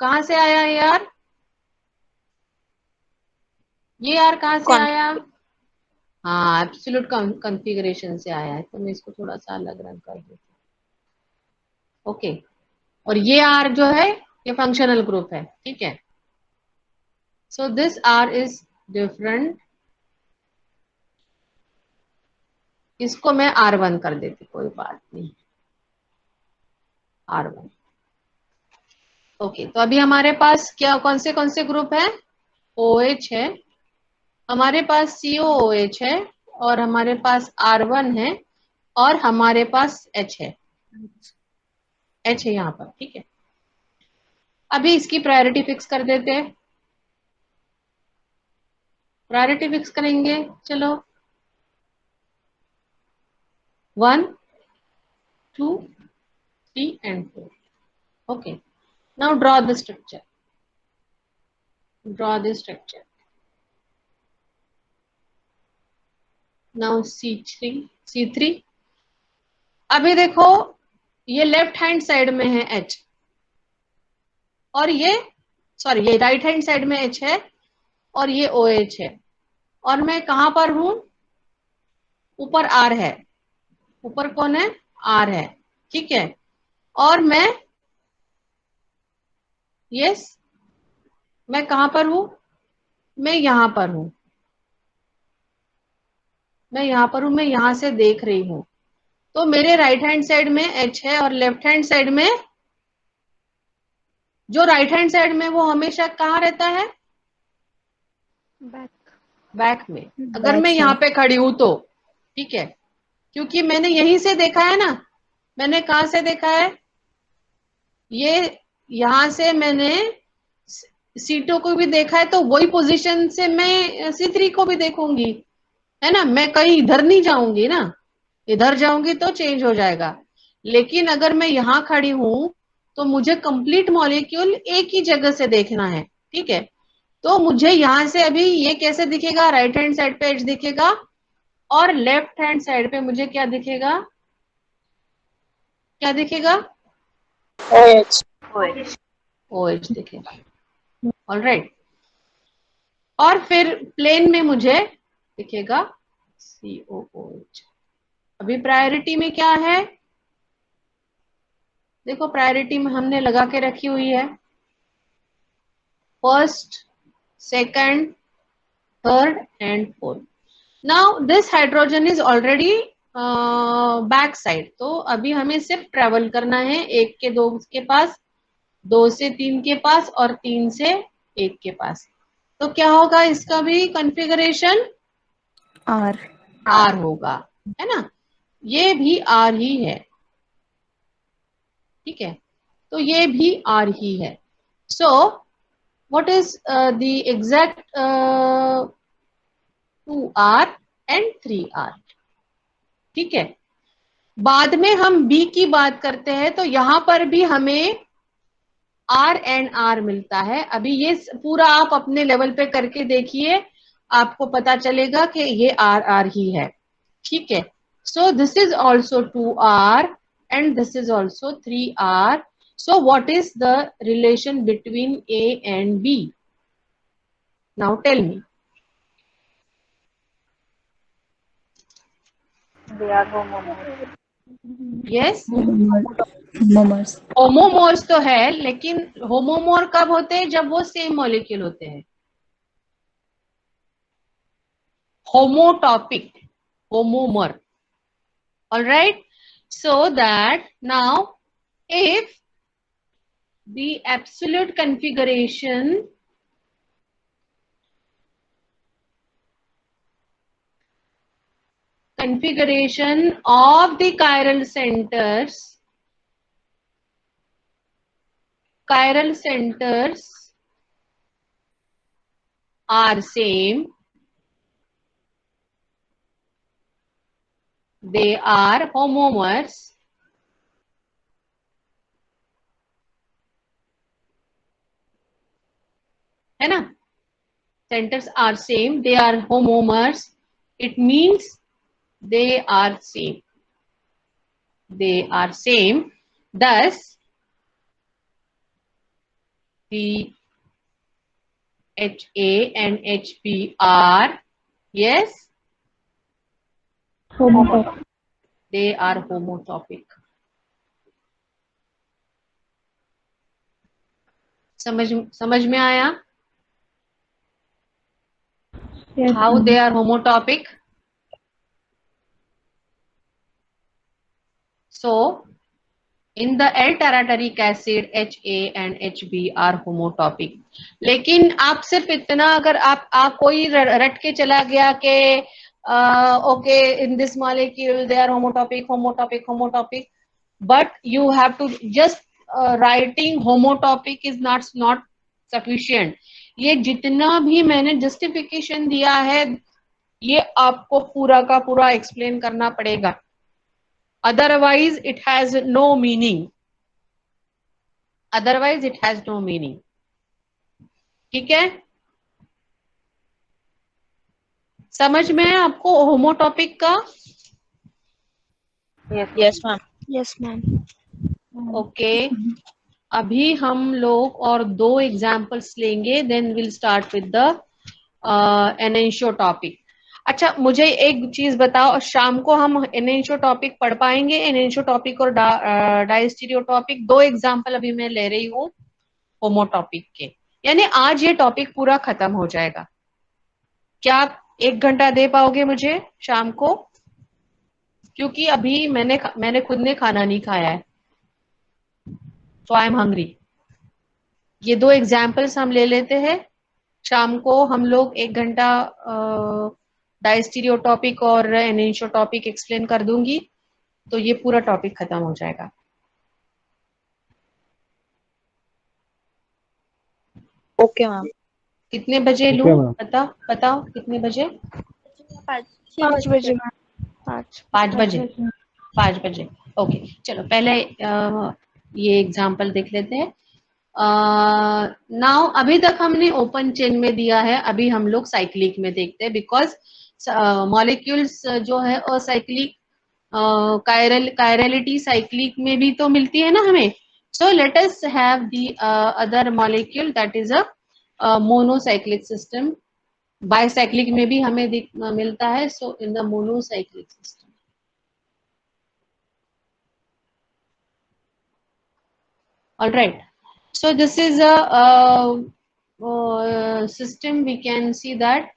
कहां से आया ये R, ये R कहां से आया, हाँ एब्सोल्यूट कॉन्फ़िगरेशन से आया है। तो मैं इसको थोड़ा सा अलग रंग कर देती हूँ, ओके। और ये R जो है ये फंक्शनल ग्रुप है, ठीक है। So this R is different, इसको मैं R1 कर देती, कोई बात नहीं, R1, ओके। तो अभी हमारे पास क्या कौन से ग्रुप है, OH है, हमारे पास COOH है और हमारे पास R1 है और हमारे पास H है। H है यहाँ पर, ठीक है। अभी इसकी प्रायोरिटी फिक्स कर देते हैं। प्रायोरिटी फिक्स करेंगे, चलो 1 2 3 and 4. Okay, now draw the structure. Draw the structure. Now C3. अभी देखो ये लेफ्ट हैंड साइड में है H, और ये सॉरी ये राइट हैंड साइड में H है, और ये OH है, और मैं कहां पर हूं? ऊपर R है। ऊपर कौन है? R है, ठीक है। और मैं यस मैं कहां पर हूं? मैं यहां पर हूं। मैं यहां पर हूं, मैं यहां से देख रही हूं। तो मेरे राइट हैंड साइड में H है, और लेफ्ट हैंड साइड में, जो राइट हैंड साइड में वो हमेशा कहाँ रहता है? बैक में। अगर मैं यहाँ पे खड़ी हूं तो ठीक है, क्योंकि मैंने यहीं से देखा है ना। मैंने कहां से देखा है? ये यहां से मैंने C2 को भी देखा है, तो वही पोजीशन से मैं C3 को भी देखूंगी, है ना। मैं कहीं इधर नहीं जाऊंगी ना, इधर जाऊंगी तो चेंज हो जाएगा। लेकिन अगर मैं यहाँ खड़ी हूं तो मुझे कंप्लीट मॉलिक्यूल एक ही जगह से देखना है, ठीक है। तो मुझे यहां से अभी ये कैसे दिखेगा? राइट हैंड साइड पे H दिखेगा, और लेफ्ट हैंड साइड पे मुझे क्या दिखेगा? क्या दिखेगा? OH. OH दिखेगा। ऑलराइट। और फिर प्लेन में मुझे दिखेगा COOH। अभी प्रायोरिटी में क्या है? देखो प्रायोरिटी में हमने लगा के रखी हुई है first, second, third and fourth. Now this hydrogen is already back side, तो अभी हमें सिर्फ ट्रेवल करना है 1 के 2 के पास, 2 से 3 के पास, और 3 से 1 के पास। तो क्या होगा इसका भी कॉन्फ़िगरेशन? R होगा, है ना। ये भी R ही है, ठीक है। तो ये भी R ही है। So what is the exact 2R and 3R, ठीक है। बाद में हम B की बात करते हैं, तो यहां पर भी हमें R and R मिलता है। अभी ये पूरा आप अपने लेवल पे करके देखिए, आपको पता चलेगा कि ये R ही है, ठीक है। So this is also 2R and this is also 3R. So what is the relation between A and B? Now tell me. They are homomorph. Yes, मोमर्स होमोमोर्स तो है, लेकिन होमोमोर कब होते हैं? जब वो सेम मॉलिक्यूल होते हैं। होमोटॉपिक, होमोमर। All right, so that now if the absolute configuration of the chiral centers are same, they are homomers, है ना। centers are same, they are homomers, it means they are same, they are same. Thus the HA and HB are, yes, होमोटॉपिक। they are homotopic. समझ में आया? Yes, How they are homotopic? So in the L-tartaric acid HA and HB are homotopic. लेकिन आप सिर्फ इतना अगर आप कोई रट के चला गया कि okay in this molecule they are homotopic, but you have to just writing homotopic is not sufficient. ये जितना भी मैंने justification दिया है ये आपको पूरा का पूरा explain करना पड़ेगा, otherwise it has no meaning, otherwise it has no meaning. ठीक है, समझ में है आपको होमोटॉपिक का? Yes ma'am. Yes ma'am. Okay, अभी हम लोग और 2 एग्जाम्पल्स लेंगे, then will start with the enantiotopic. अच्छा मुझे एक चीज बताओ, शाम को हम एनेंशियोटॉपिक पढ़ पाएंगे? एनेंशियोटॉपिक और डायस्टीरियोटॉपिक 2 एग्जाम्पल अभी मैं ले रही हूँ होमोटॉपिक के, यानी आज ये टॉपिक पूरा खत्म हो जाएगा. क्या आप 1 घंटा दे पाओगे मुझे शाम को? क्योंकि अभी मैंने खुद ने खाना नहीं खाया है, सो आई एम हंग्री. ये 2 एग्जाम्पल्स हम ले लेते हैं, शाम को हम लोग 1 घंटा डायस्टीरियोटॉपिक और एनेंशियोटॉपिक एक्सप्लेन कर दूंगी, तो ये पूरा टॉपिक खत्म हो जाएगा. Okay ma'am. कितने बजे लूं? बताओ कितने बजे? 5 बजे मैम। 5 बजे. 5 बजे, ओके. चलो पहले ये एग्जाम्पल देख लेते हैं. नाउ अभी तक हमने ओपन चेन में दिया है, अभी हम लोग साइक्लिक में देखते हैं, बिकॉज मॉलिक्यूल्स जो है असाइक्लिक, कायरलिटी साइक्लिक में भी तो मिलती है ना हमें. So let us have the other molecule that is a monocyclic system. Bicyclic में भी हमें मिलता है, so in the monocyclic system. All right. So this is a system. We can see that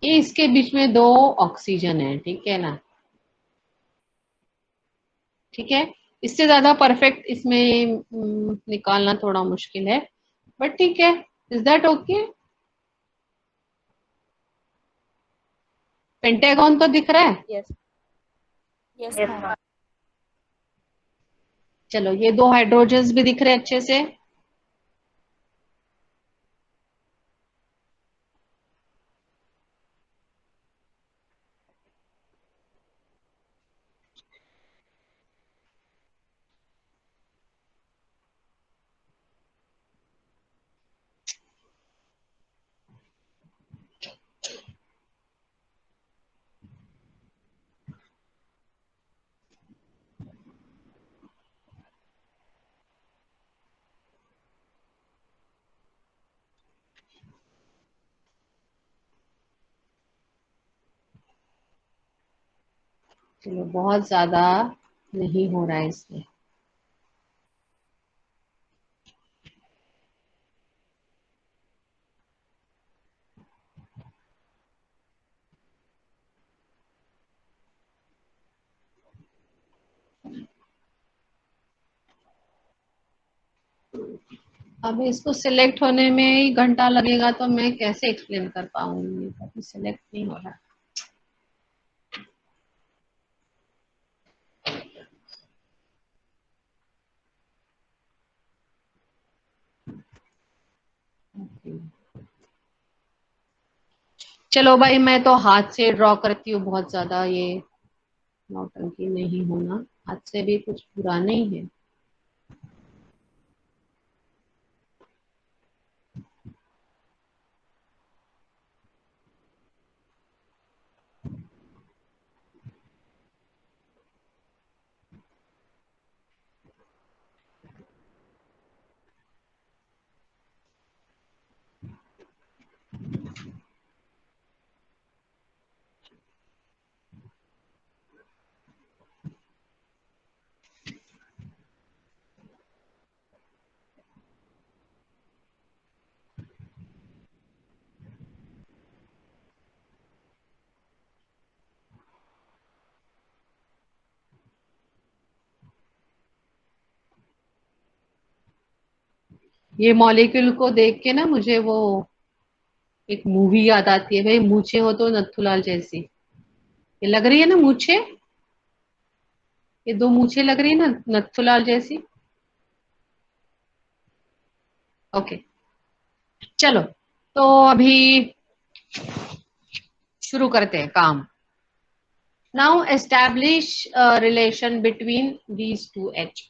ये इसके बीच में 2 ऑक्सीजन है, ठीक है ना? ठीक है, इससे ज्यादा परफेक्ट इसमें निकालना थोड़ा मुश्किल है, बट ठीक है. Is that okay? पेंटागन तो दिख रहा है. Yes yes yes ma'am. Ma'am. चलो ये 2 हाइड्रोजन्स भी दिख रहे हैं अच्छे से. चलो बहुत ज्यादा नहीं हो रहा है इसमें. अब इसको सिलेक्ट होने में ही घंटा लगेगा, तो मैं कैसे एक्सप्लेन कर पाऊंगी? अभी सिलेक्ट नहीं हो रहा. चलो भाई, मैं तो हाथ से ड्रॉ करती हूँ बहुत ज्यादा, ये नौटंकी नहीं होना, हाथ से भी कुछ बुरा नहीं है। ये मॉलिक्यूल को देख के ना मुझे वो एक मूवी याद आती है, भाई मूछे हो तो नथुलाल जैसी। ये लग रही है ना मूछे, ये दो मूछे लग रही है ना नथुलाल जैसी। ओके, चलो तो अभी शुरू करते हैं काम। Now establish relation between these two H.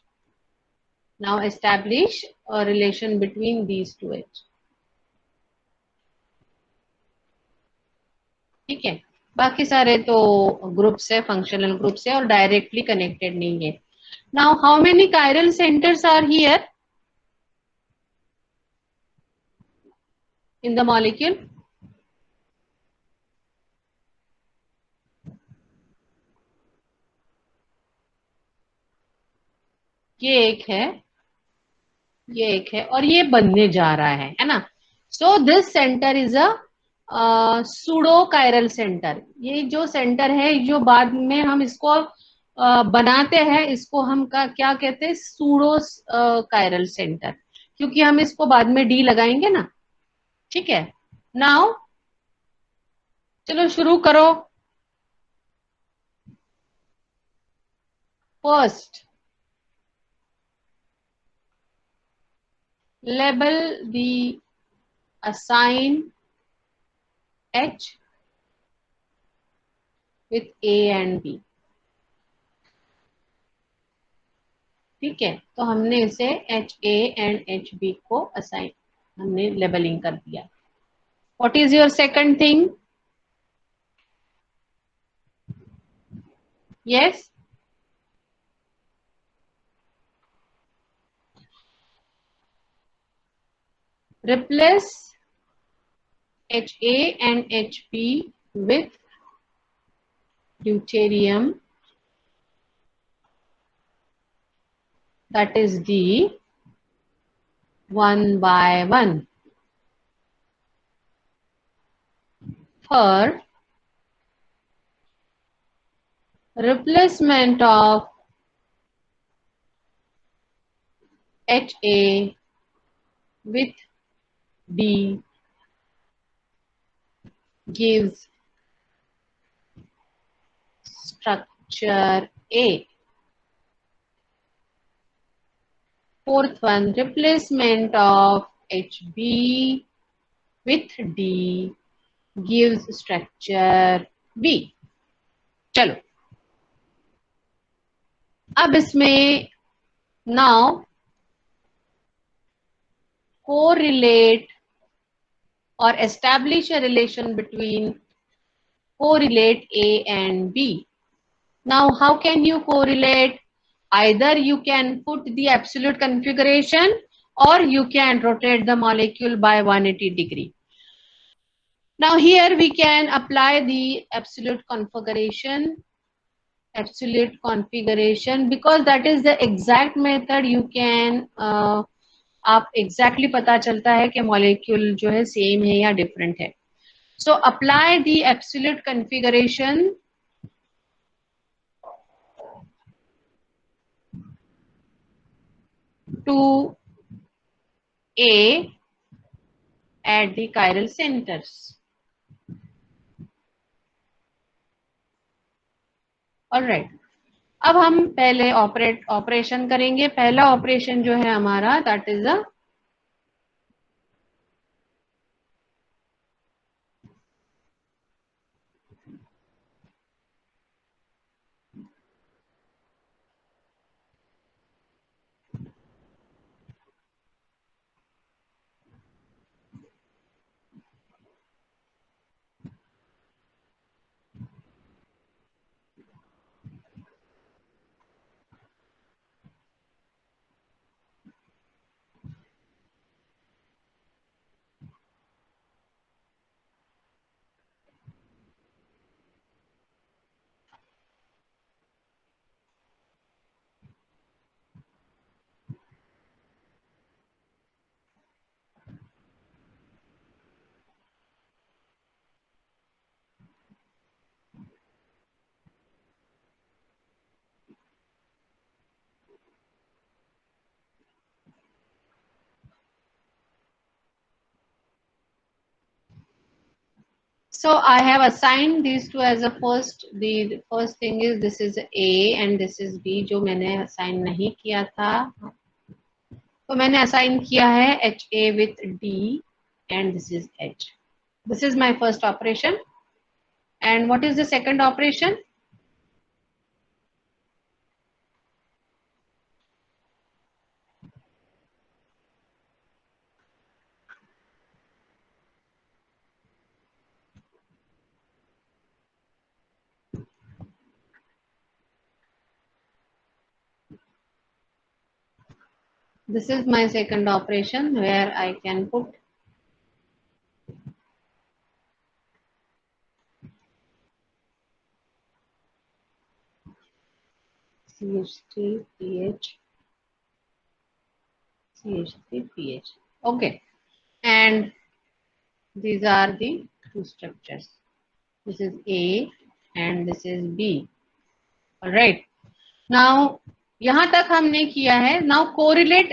Now establish relation between these two H. ठीक है, बाकी सारे तो ग्रुप्स है, फंक्शनल ग्रुप्स है और डायरेक्टली कनेक्टेड नहीं है। Now how many chiral centres are here in the molecule? ये एक है, ये एक है और ये बनने जा रहा है ना। So this centre is a pseudo chiral centre. ये जो सेंटर है, जो बाद में हम इसको बनाते हैं, इसको हम क्या कहते हैं, सूडो कायरल सेंटर, क्योंकि हम इसको बाद में डी लगाएंगे ना। ठीक है, नाउ चलो शुरू करो। First, label the assign H with A and B। ठीक है, तो हमने इसे HA एंड HB को असाइन, हमने लेबलिंग कर दिया। What is your second thing? Yes, replace HA and HB with deuterium, that is D, 1 by 1 for replacement of HA with D gives structure A. Fourth one, replacement of HB with D gives structure B. चलो, अब इसमें now correlate or establish a relation between correlate A and B. Now how can you correlate? Either you can put the absolute configuration or you can rotate the molecule by 180 degree. Now here we can apply the absolute configuration because that is the exact method you can आप exactly पता चलता है कि molecule जो है same है या different है. So apply the absolute configuration to A at the chiral centers. Alright, अब हम पहले ऑपरेशन करेंगे। पहला ऑपरेशन जो है हमारा, that is a So I have assigned these two as a first. The first thing is this is A and this is B, जो मैंने assign नहीं किया था. तो मैंने assign किया है HA with D and this is H. This is my first operation. And what is the second operation? This is my second operation where I can put CH3 pH, CH3 pH. Okay, and these are the two structures. This is A and this is B. All right. Now यहाँ तक हमने किया है. Now correlate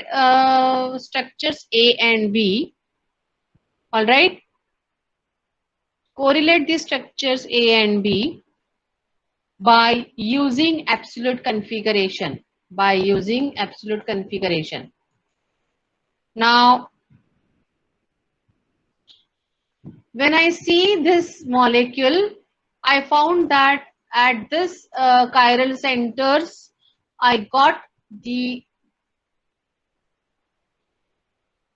structures A and B. All right. Correlate the structures A and B by using absolute configuration. By using absolute configuration. Now, when I see this molecule, I found that at this chiral centers, I got the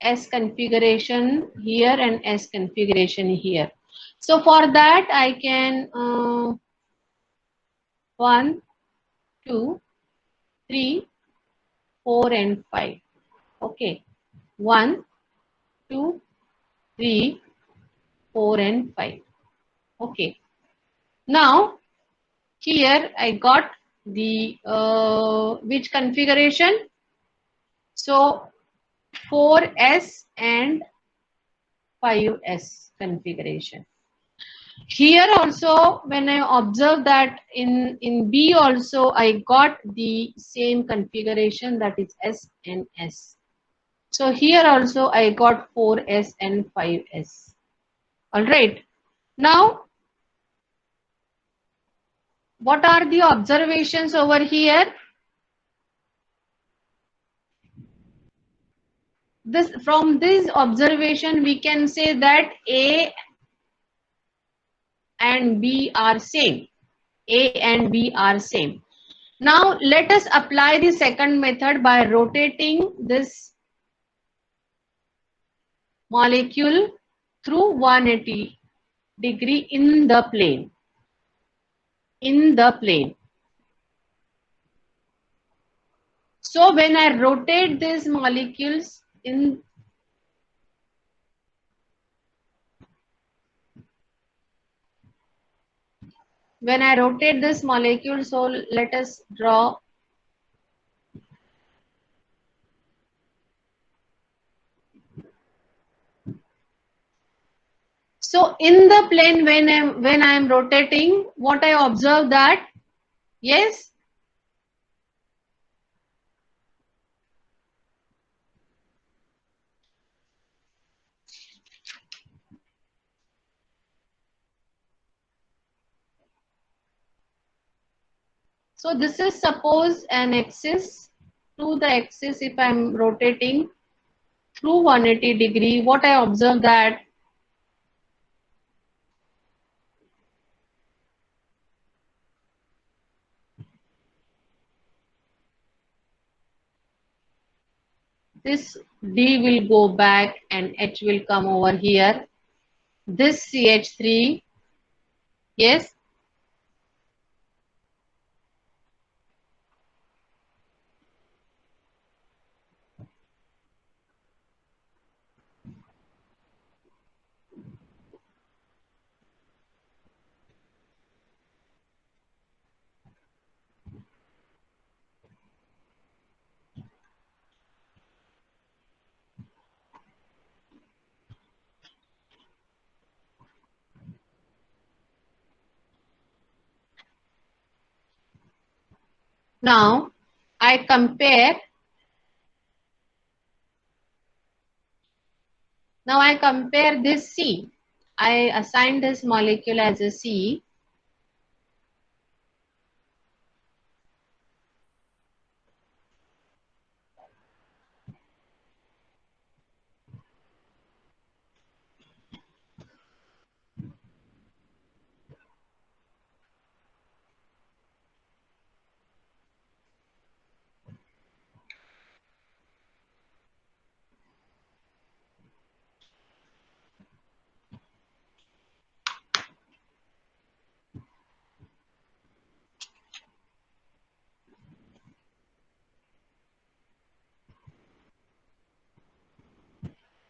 S configuration here and S configuration here. So for that, I can 1, 2, 3, 4, and 5. Okay, 1, 2, 3, 4, and 5. Okay. Now here I got the which configuration? So 4S and 5S configuration. Here also, when I observe that in B also I got the same configuration, that is S and S. So here also I got 4S and 5S. All right. Now, what are the observations over here? From this observation, we can say that A and B are same. A and B are same. Now let us apply the second method by rotating this molecule through 180 degree in the plane. In the plane. So when I rotate these molecules when I rotate this molecule, so let us draw so in the plane when I am rotating, what I observe that, yes, so this is suppose an axis. To the axis, if I am rotating through 180 degree, what I observe that this D will go back and H will come over here. This CH3, yes, now I compare this C. I assigned this molecule as a C.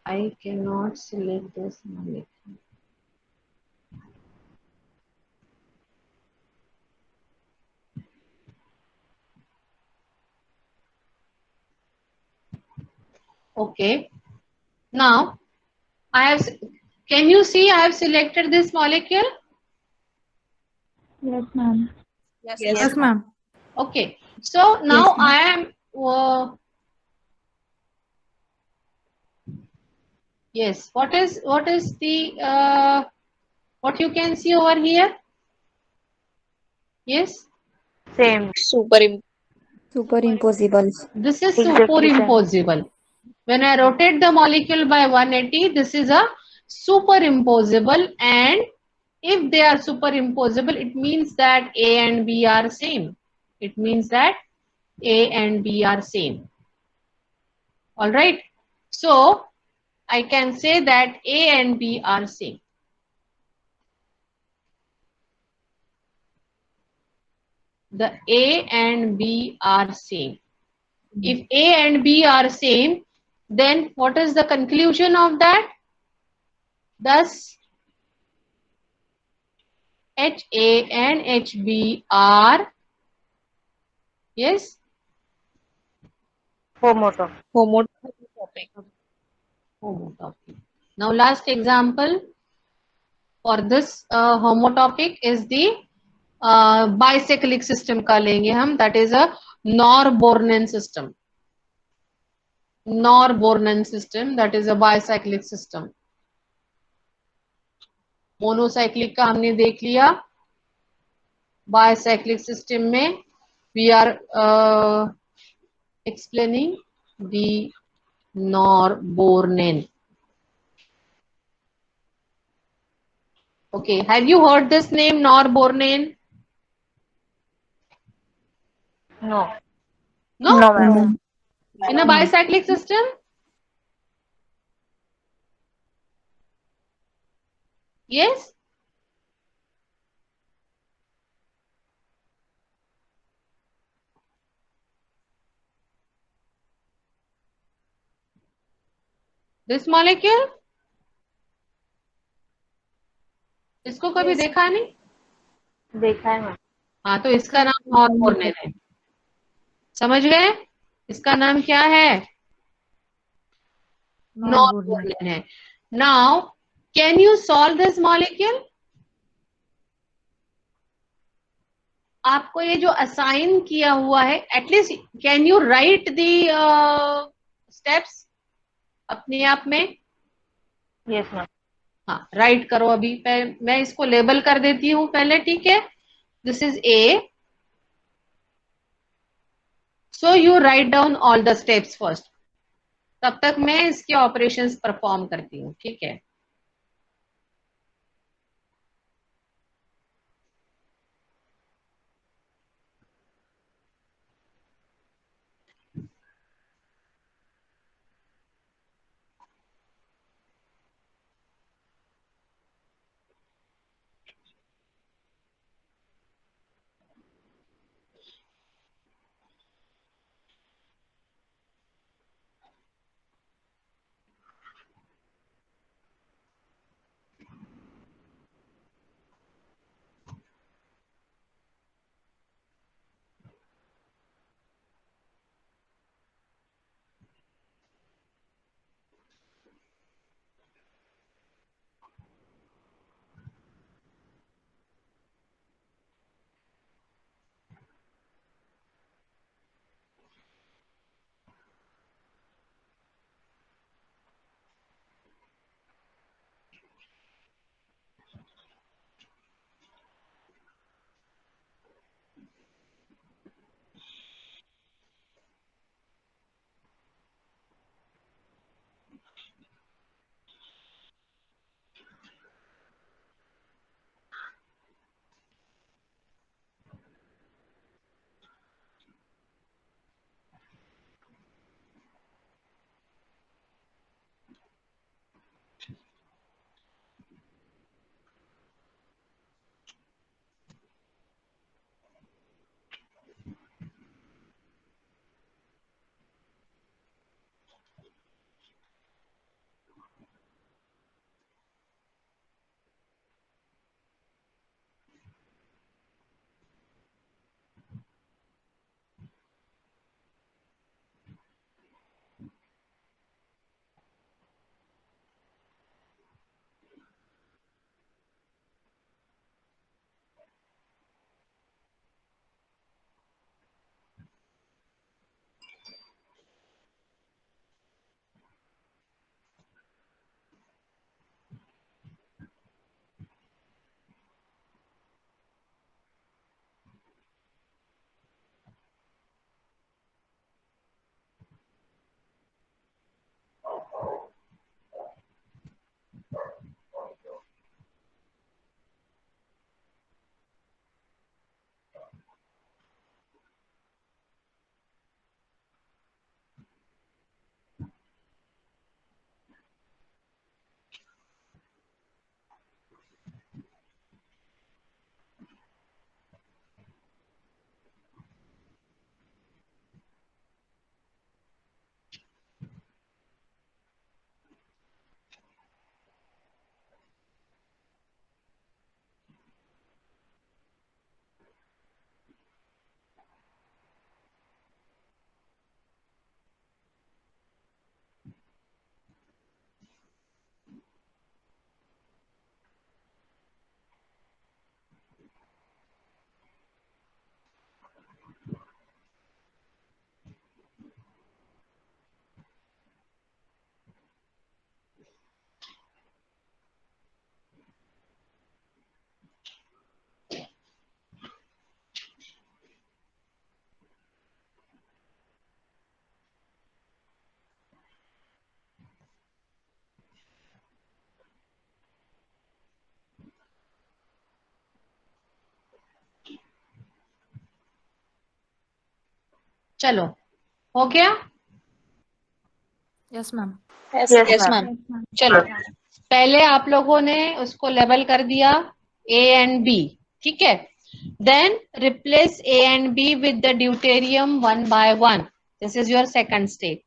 I cannot select this molecule. Okay. Now, I have. Can you see I have selected this molecule? Yes, ma'am. Yes, ma'am. Okay. So now Yes, ma'am. I am. Yes. What is the what you can see over here? Yes. Same. Superimposable. This is Exactly same. superimposable. When I rotate the molecule by 180, this is a superimposable, and if they are superimposable, it means that A and B are same. It means that A and B are same. All right. So I can say that A and B are same. The A and B are same. If A and B are same, then what is the conclusion of that? Thus, HA and HB are, yes, Homotopic. homotopic. Now, last example for this homotopic is the bicyclic system का लेंगे हम, that is a Nor-Bornean system. Nor-Bornean system, that is a bicyclic system. Monocyclic का हमने देख लिया. Bicyclic system में we are explaining the Nor-Bornean. Okay, have you heard this name Nor-Bornean? No. No? No, ma'am. In a bicyclic system? Yes? This molecule? इसको कभी देखा नहीं? देखा है मैम. हाँ, तो इसका नाम नॉर-बोर्नेन है. समझ गए? इसका नाम क्या है? नॉर-बोर्नेन है. Now, can you solve this molecule? आपको ये जो असाइन किया हुआ है, at least can you right the steps अपने आप में? Yes, ma'am. हाँ, राइट करो. अभी मैं इसको लेबल कर देती हूँ पहले, ठीक है? This is a. So you write down all the steps first. तब तक मैं इसके ऑपरेशंस परफॉर्म करती हूँ, ठीक है? चलो, हो गया? Yes, ma'am. Yes, Yes, yes, ma'am. ma'am. चलो, पहले आप लोगों ने उसको लेबल कर दिया A and B, ठीक है? Then replace A and B with the deuterium one by one. This is your second step.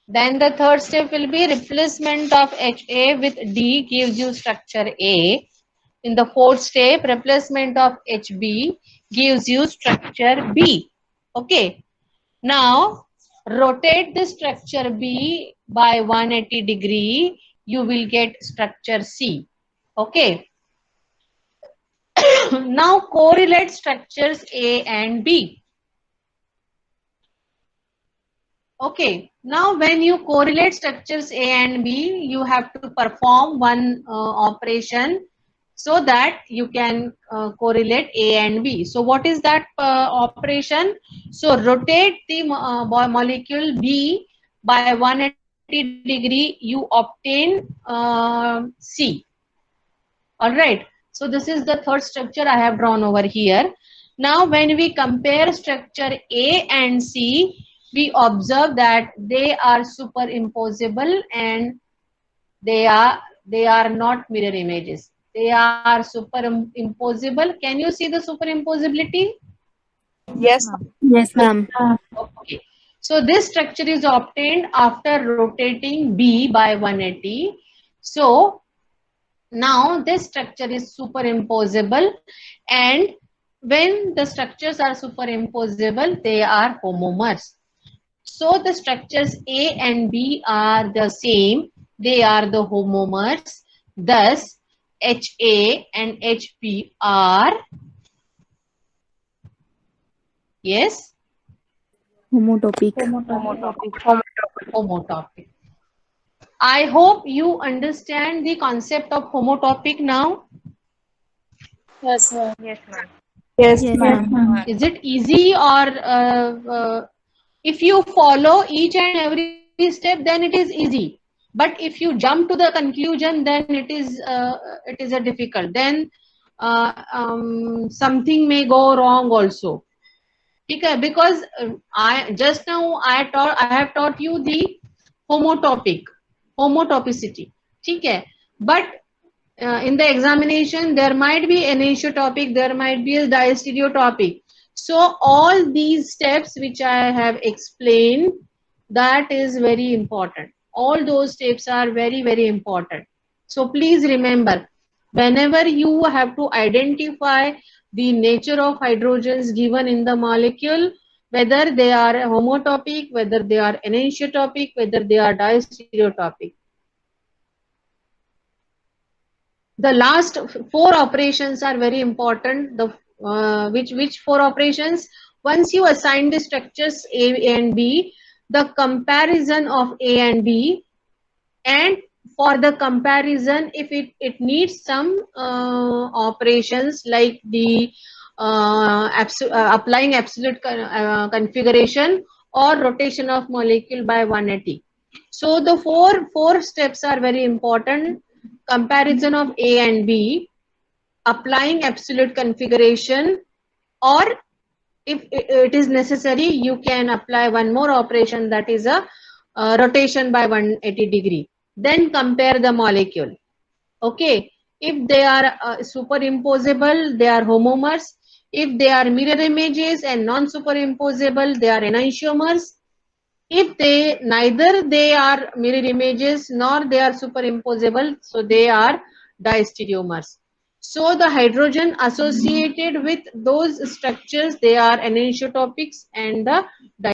Then the third step will be replacement of HA with D gives you structure A. In the fourth step, replacement of HB gives you structure B. Okay. Now, rotate the structure B by 180 degree, you will get structure C. Okay. Now, correlate structures A and B. Okay. Now, when you correlate structures A and B, you have to perform one operation so that you can correlate A and B. So, what is that operation? So, rotate the molecule B by 180 degree, you obtain C. All right. So, this is the third structure I have drawn over here. Now, when we compare structure A and C, we observe that they are superimposable and they are not mirror images. They are superimposable. Can you see the superimposability? Yes, Yes, ma'am. Okay. So this structure is obtained after rotating B by 180. So now this structure is superimposable, and when the structures are superimposable, they are homomers. So the structures A and B are the same. They are the homomers. Thus, HA and HP are, yes, Homotopic. Homotopic. homotopic. I hope you understand the concept of homotopic now. Yes, ma'am. Yes, ma'am. yes, Yes, ma'am. ma'am. Is it easy, or if you follow each and every step, then it is easy. But if you jump to the conclusion, then it is a difficult. Then something may go wrong also. Okay, because I just now I have taught you the homotopic, homotopicity. Okay, but in the examination there might be enantiotopic, there might be a diastereotopic. So all these steps which I have explained, that is very important. All those steps are very important. So please remember, whenever you have to identify the nature of hydrogens given in the molecule, whether they are homotopic, whether they are enantiotopic, whether they are diastereotopic, the last four operations are very important. The which four operations? Once you assign the structures A and B, the comparison of A and B, and for the comparison, if it needs some operations like the applying absolute configuration or rotation of molecule by 180. So the four steps are very important: comparison of A and B, applying absolute configuration, or if it is necessary, you can apply one more operation, that is a rotation by 180 degree. Then compare the molecule. Okay, if they are superimposable, they are homomers. If they are mirror images and non-superimposable, they are enantiomers. If they neither they are mirror images nor they are superimposable, so they are diastereomers. So the hydrogen associated with those structures, they are enantiotopics and the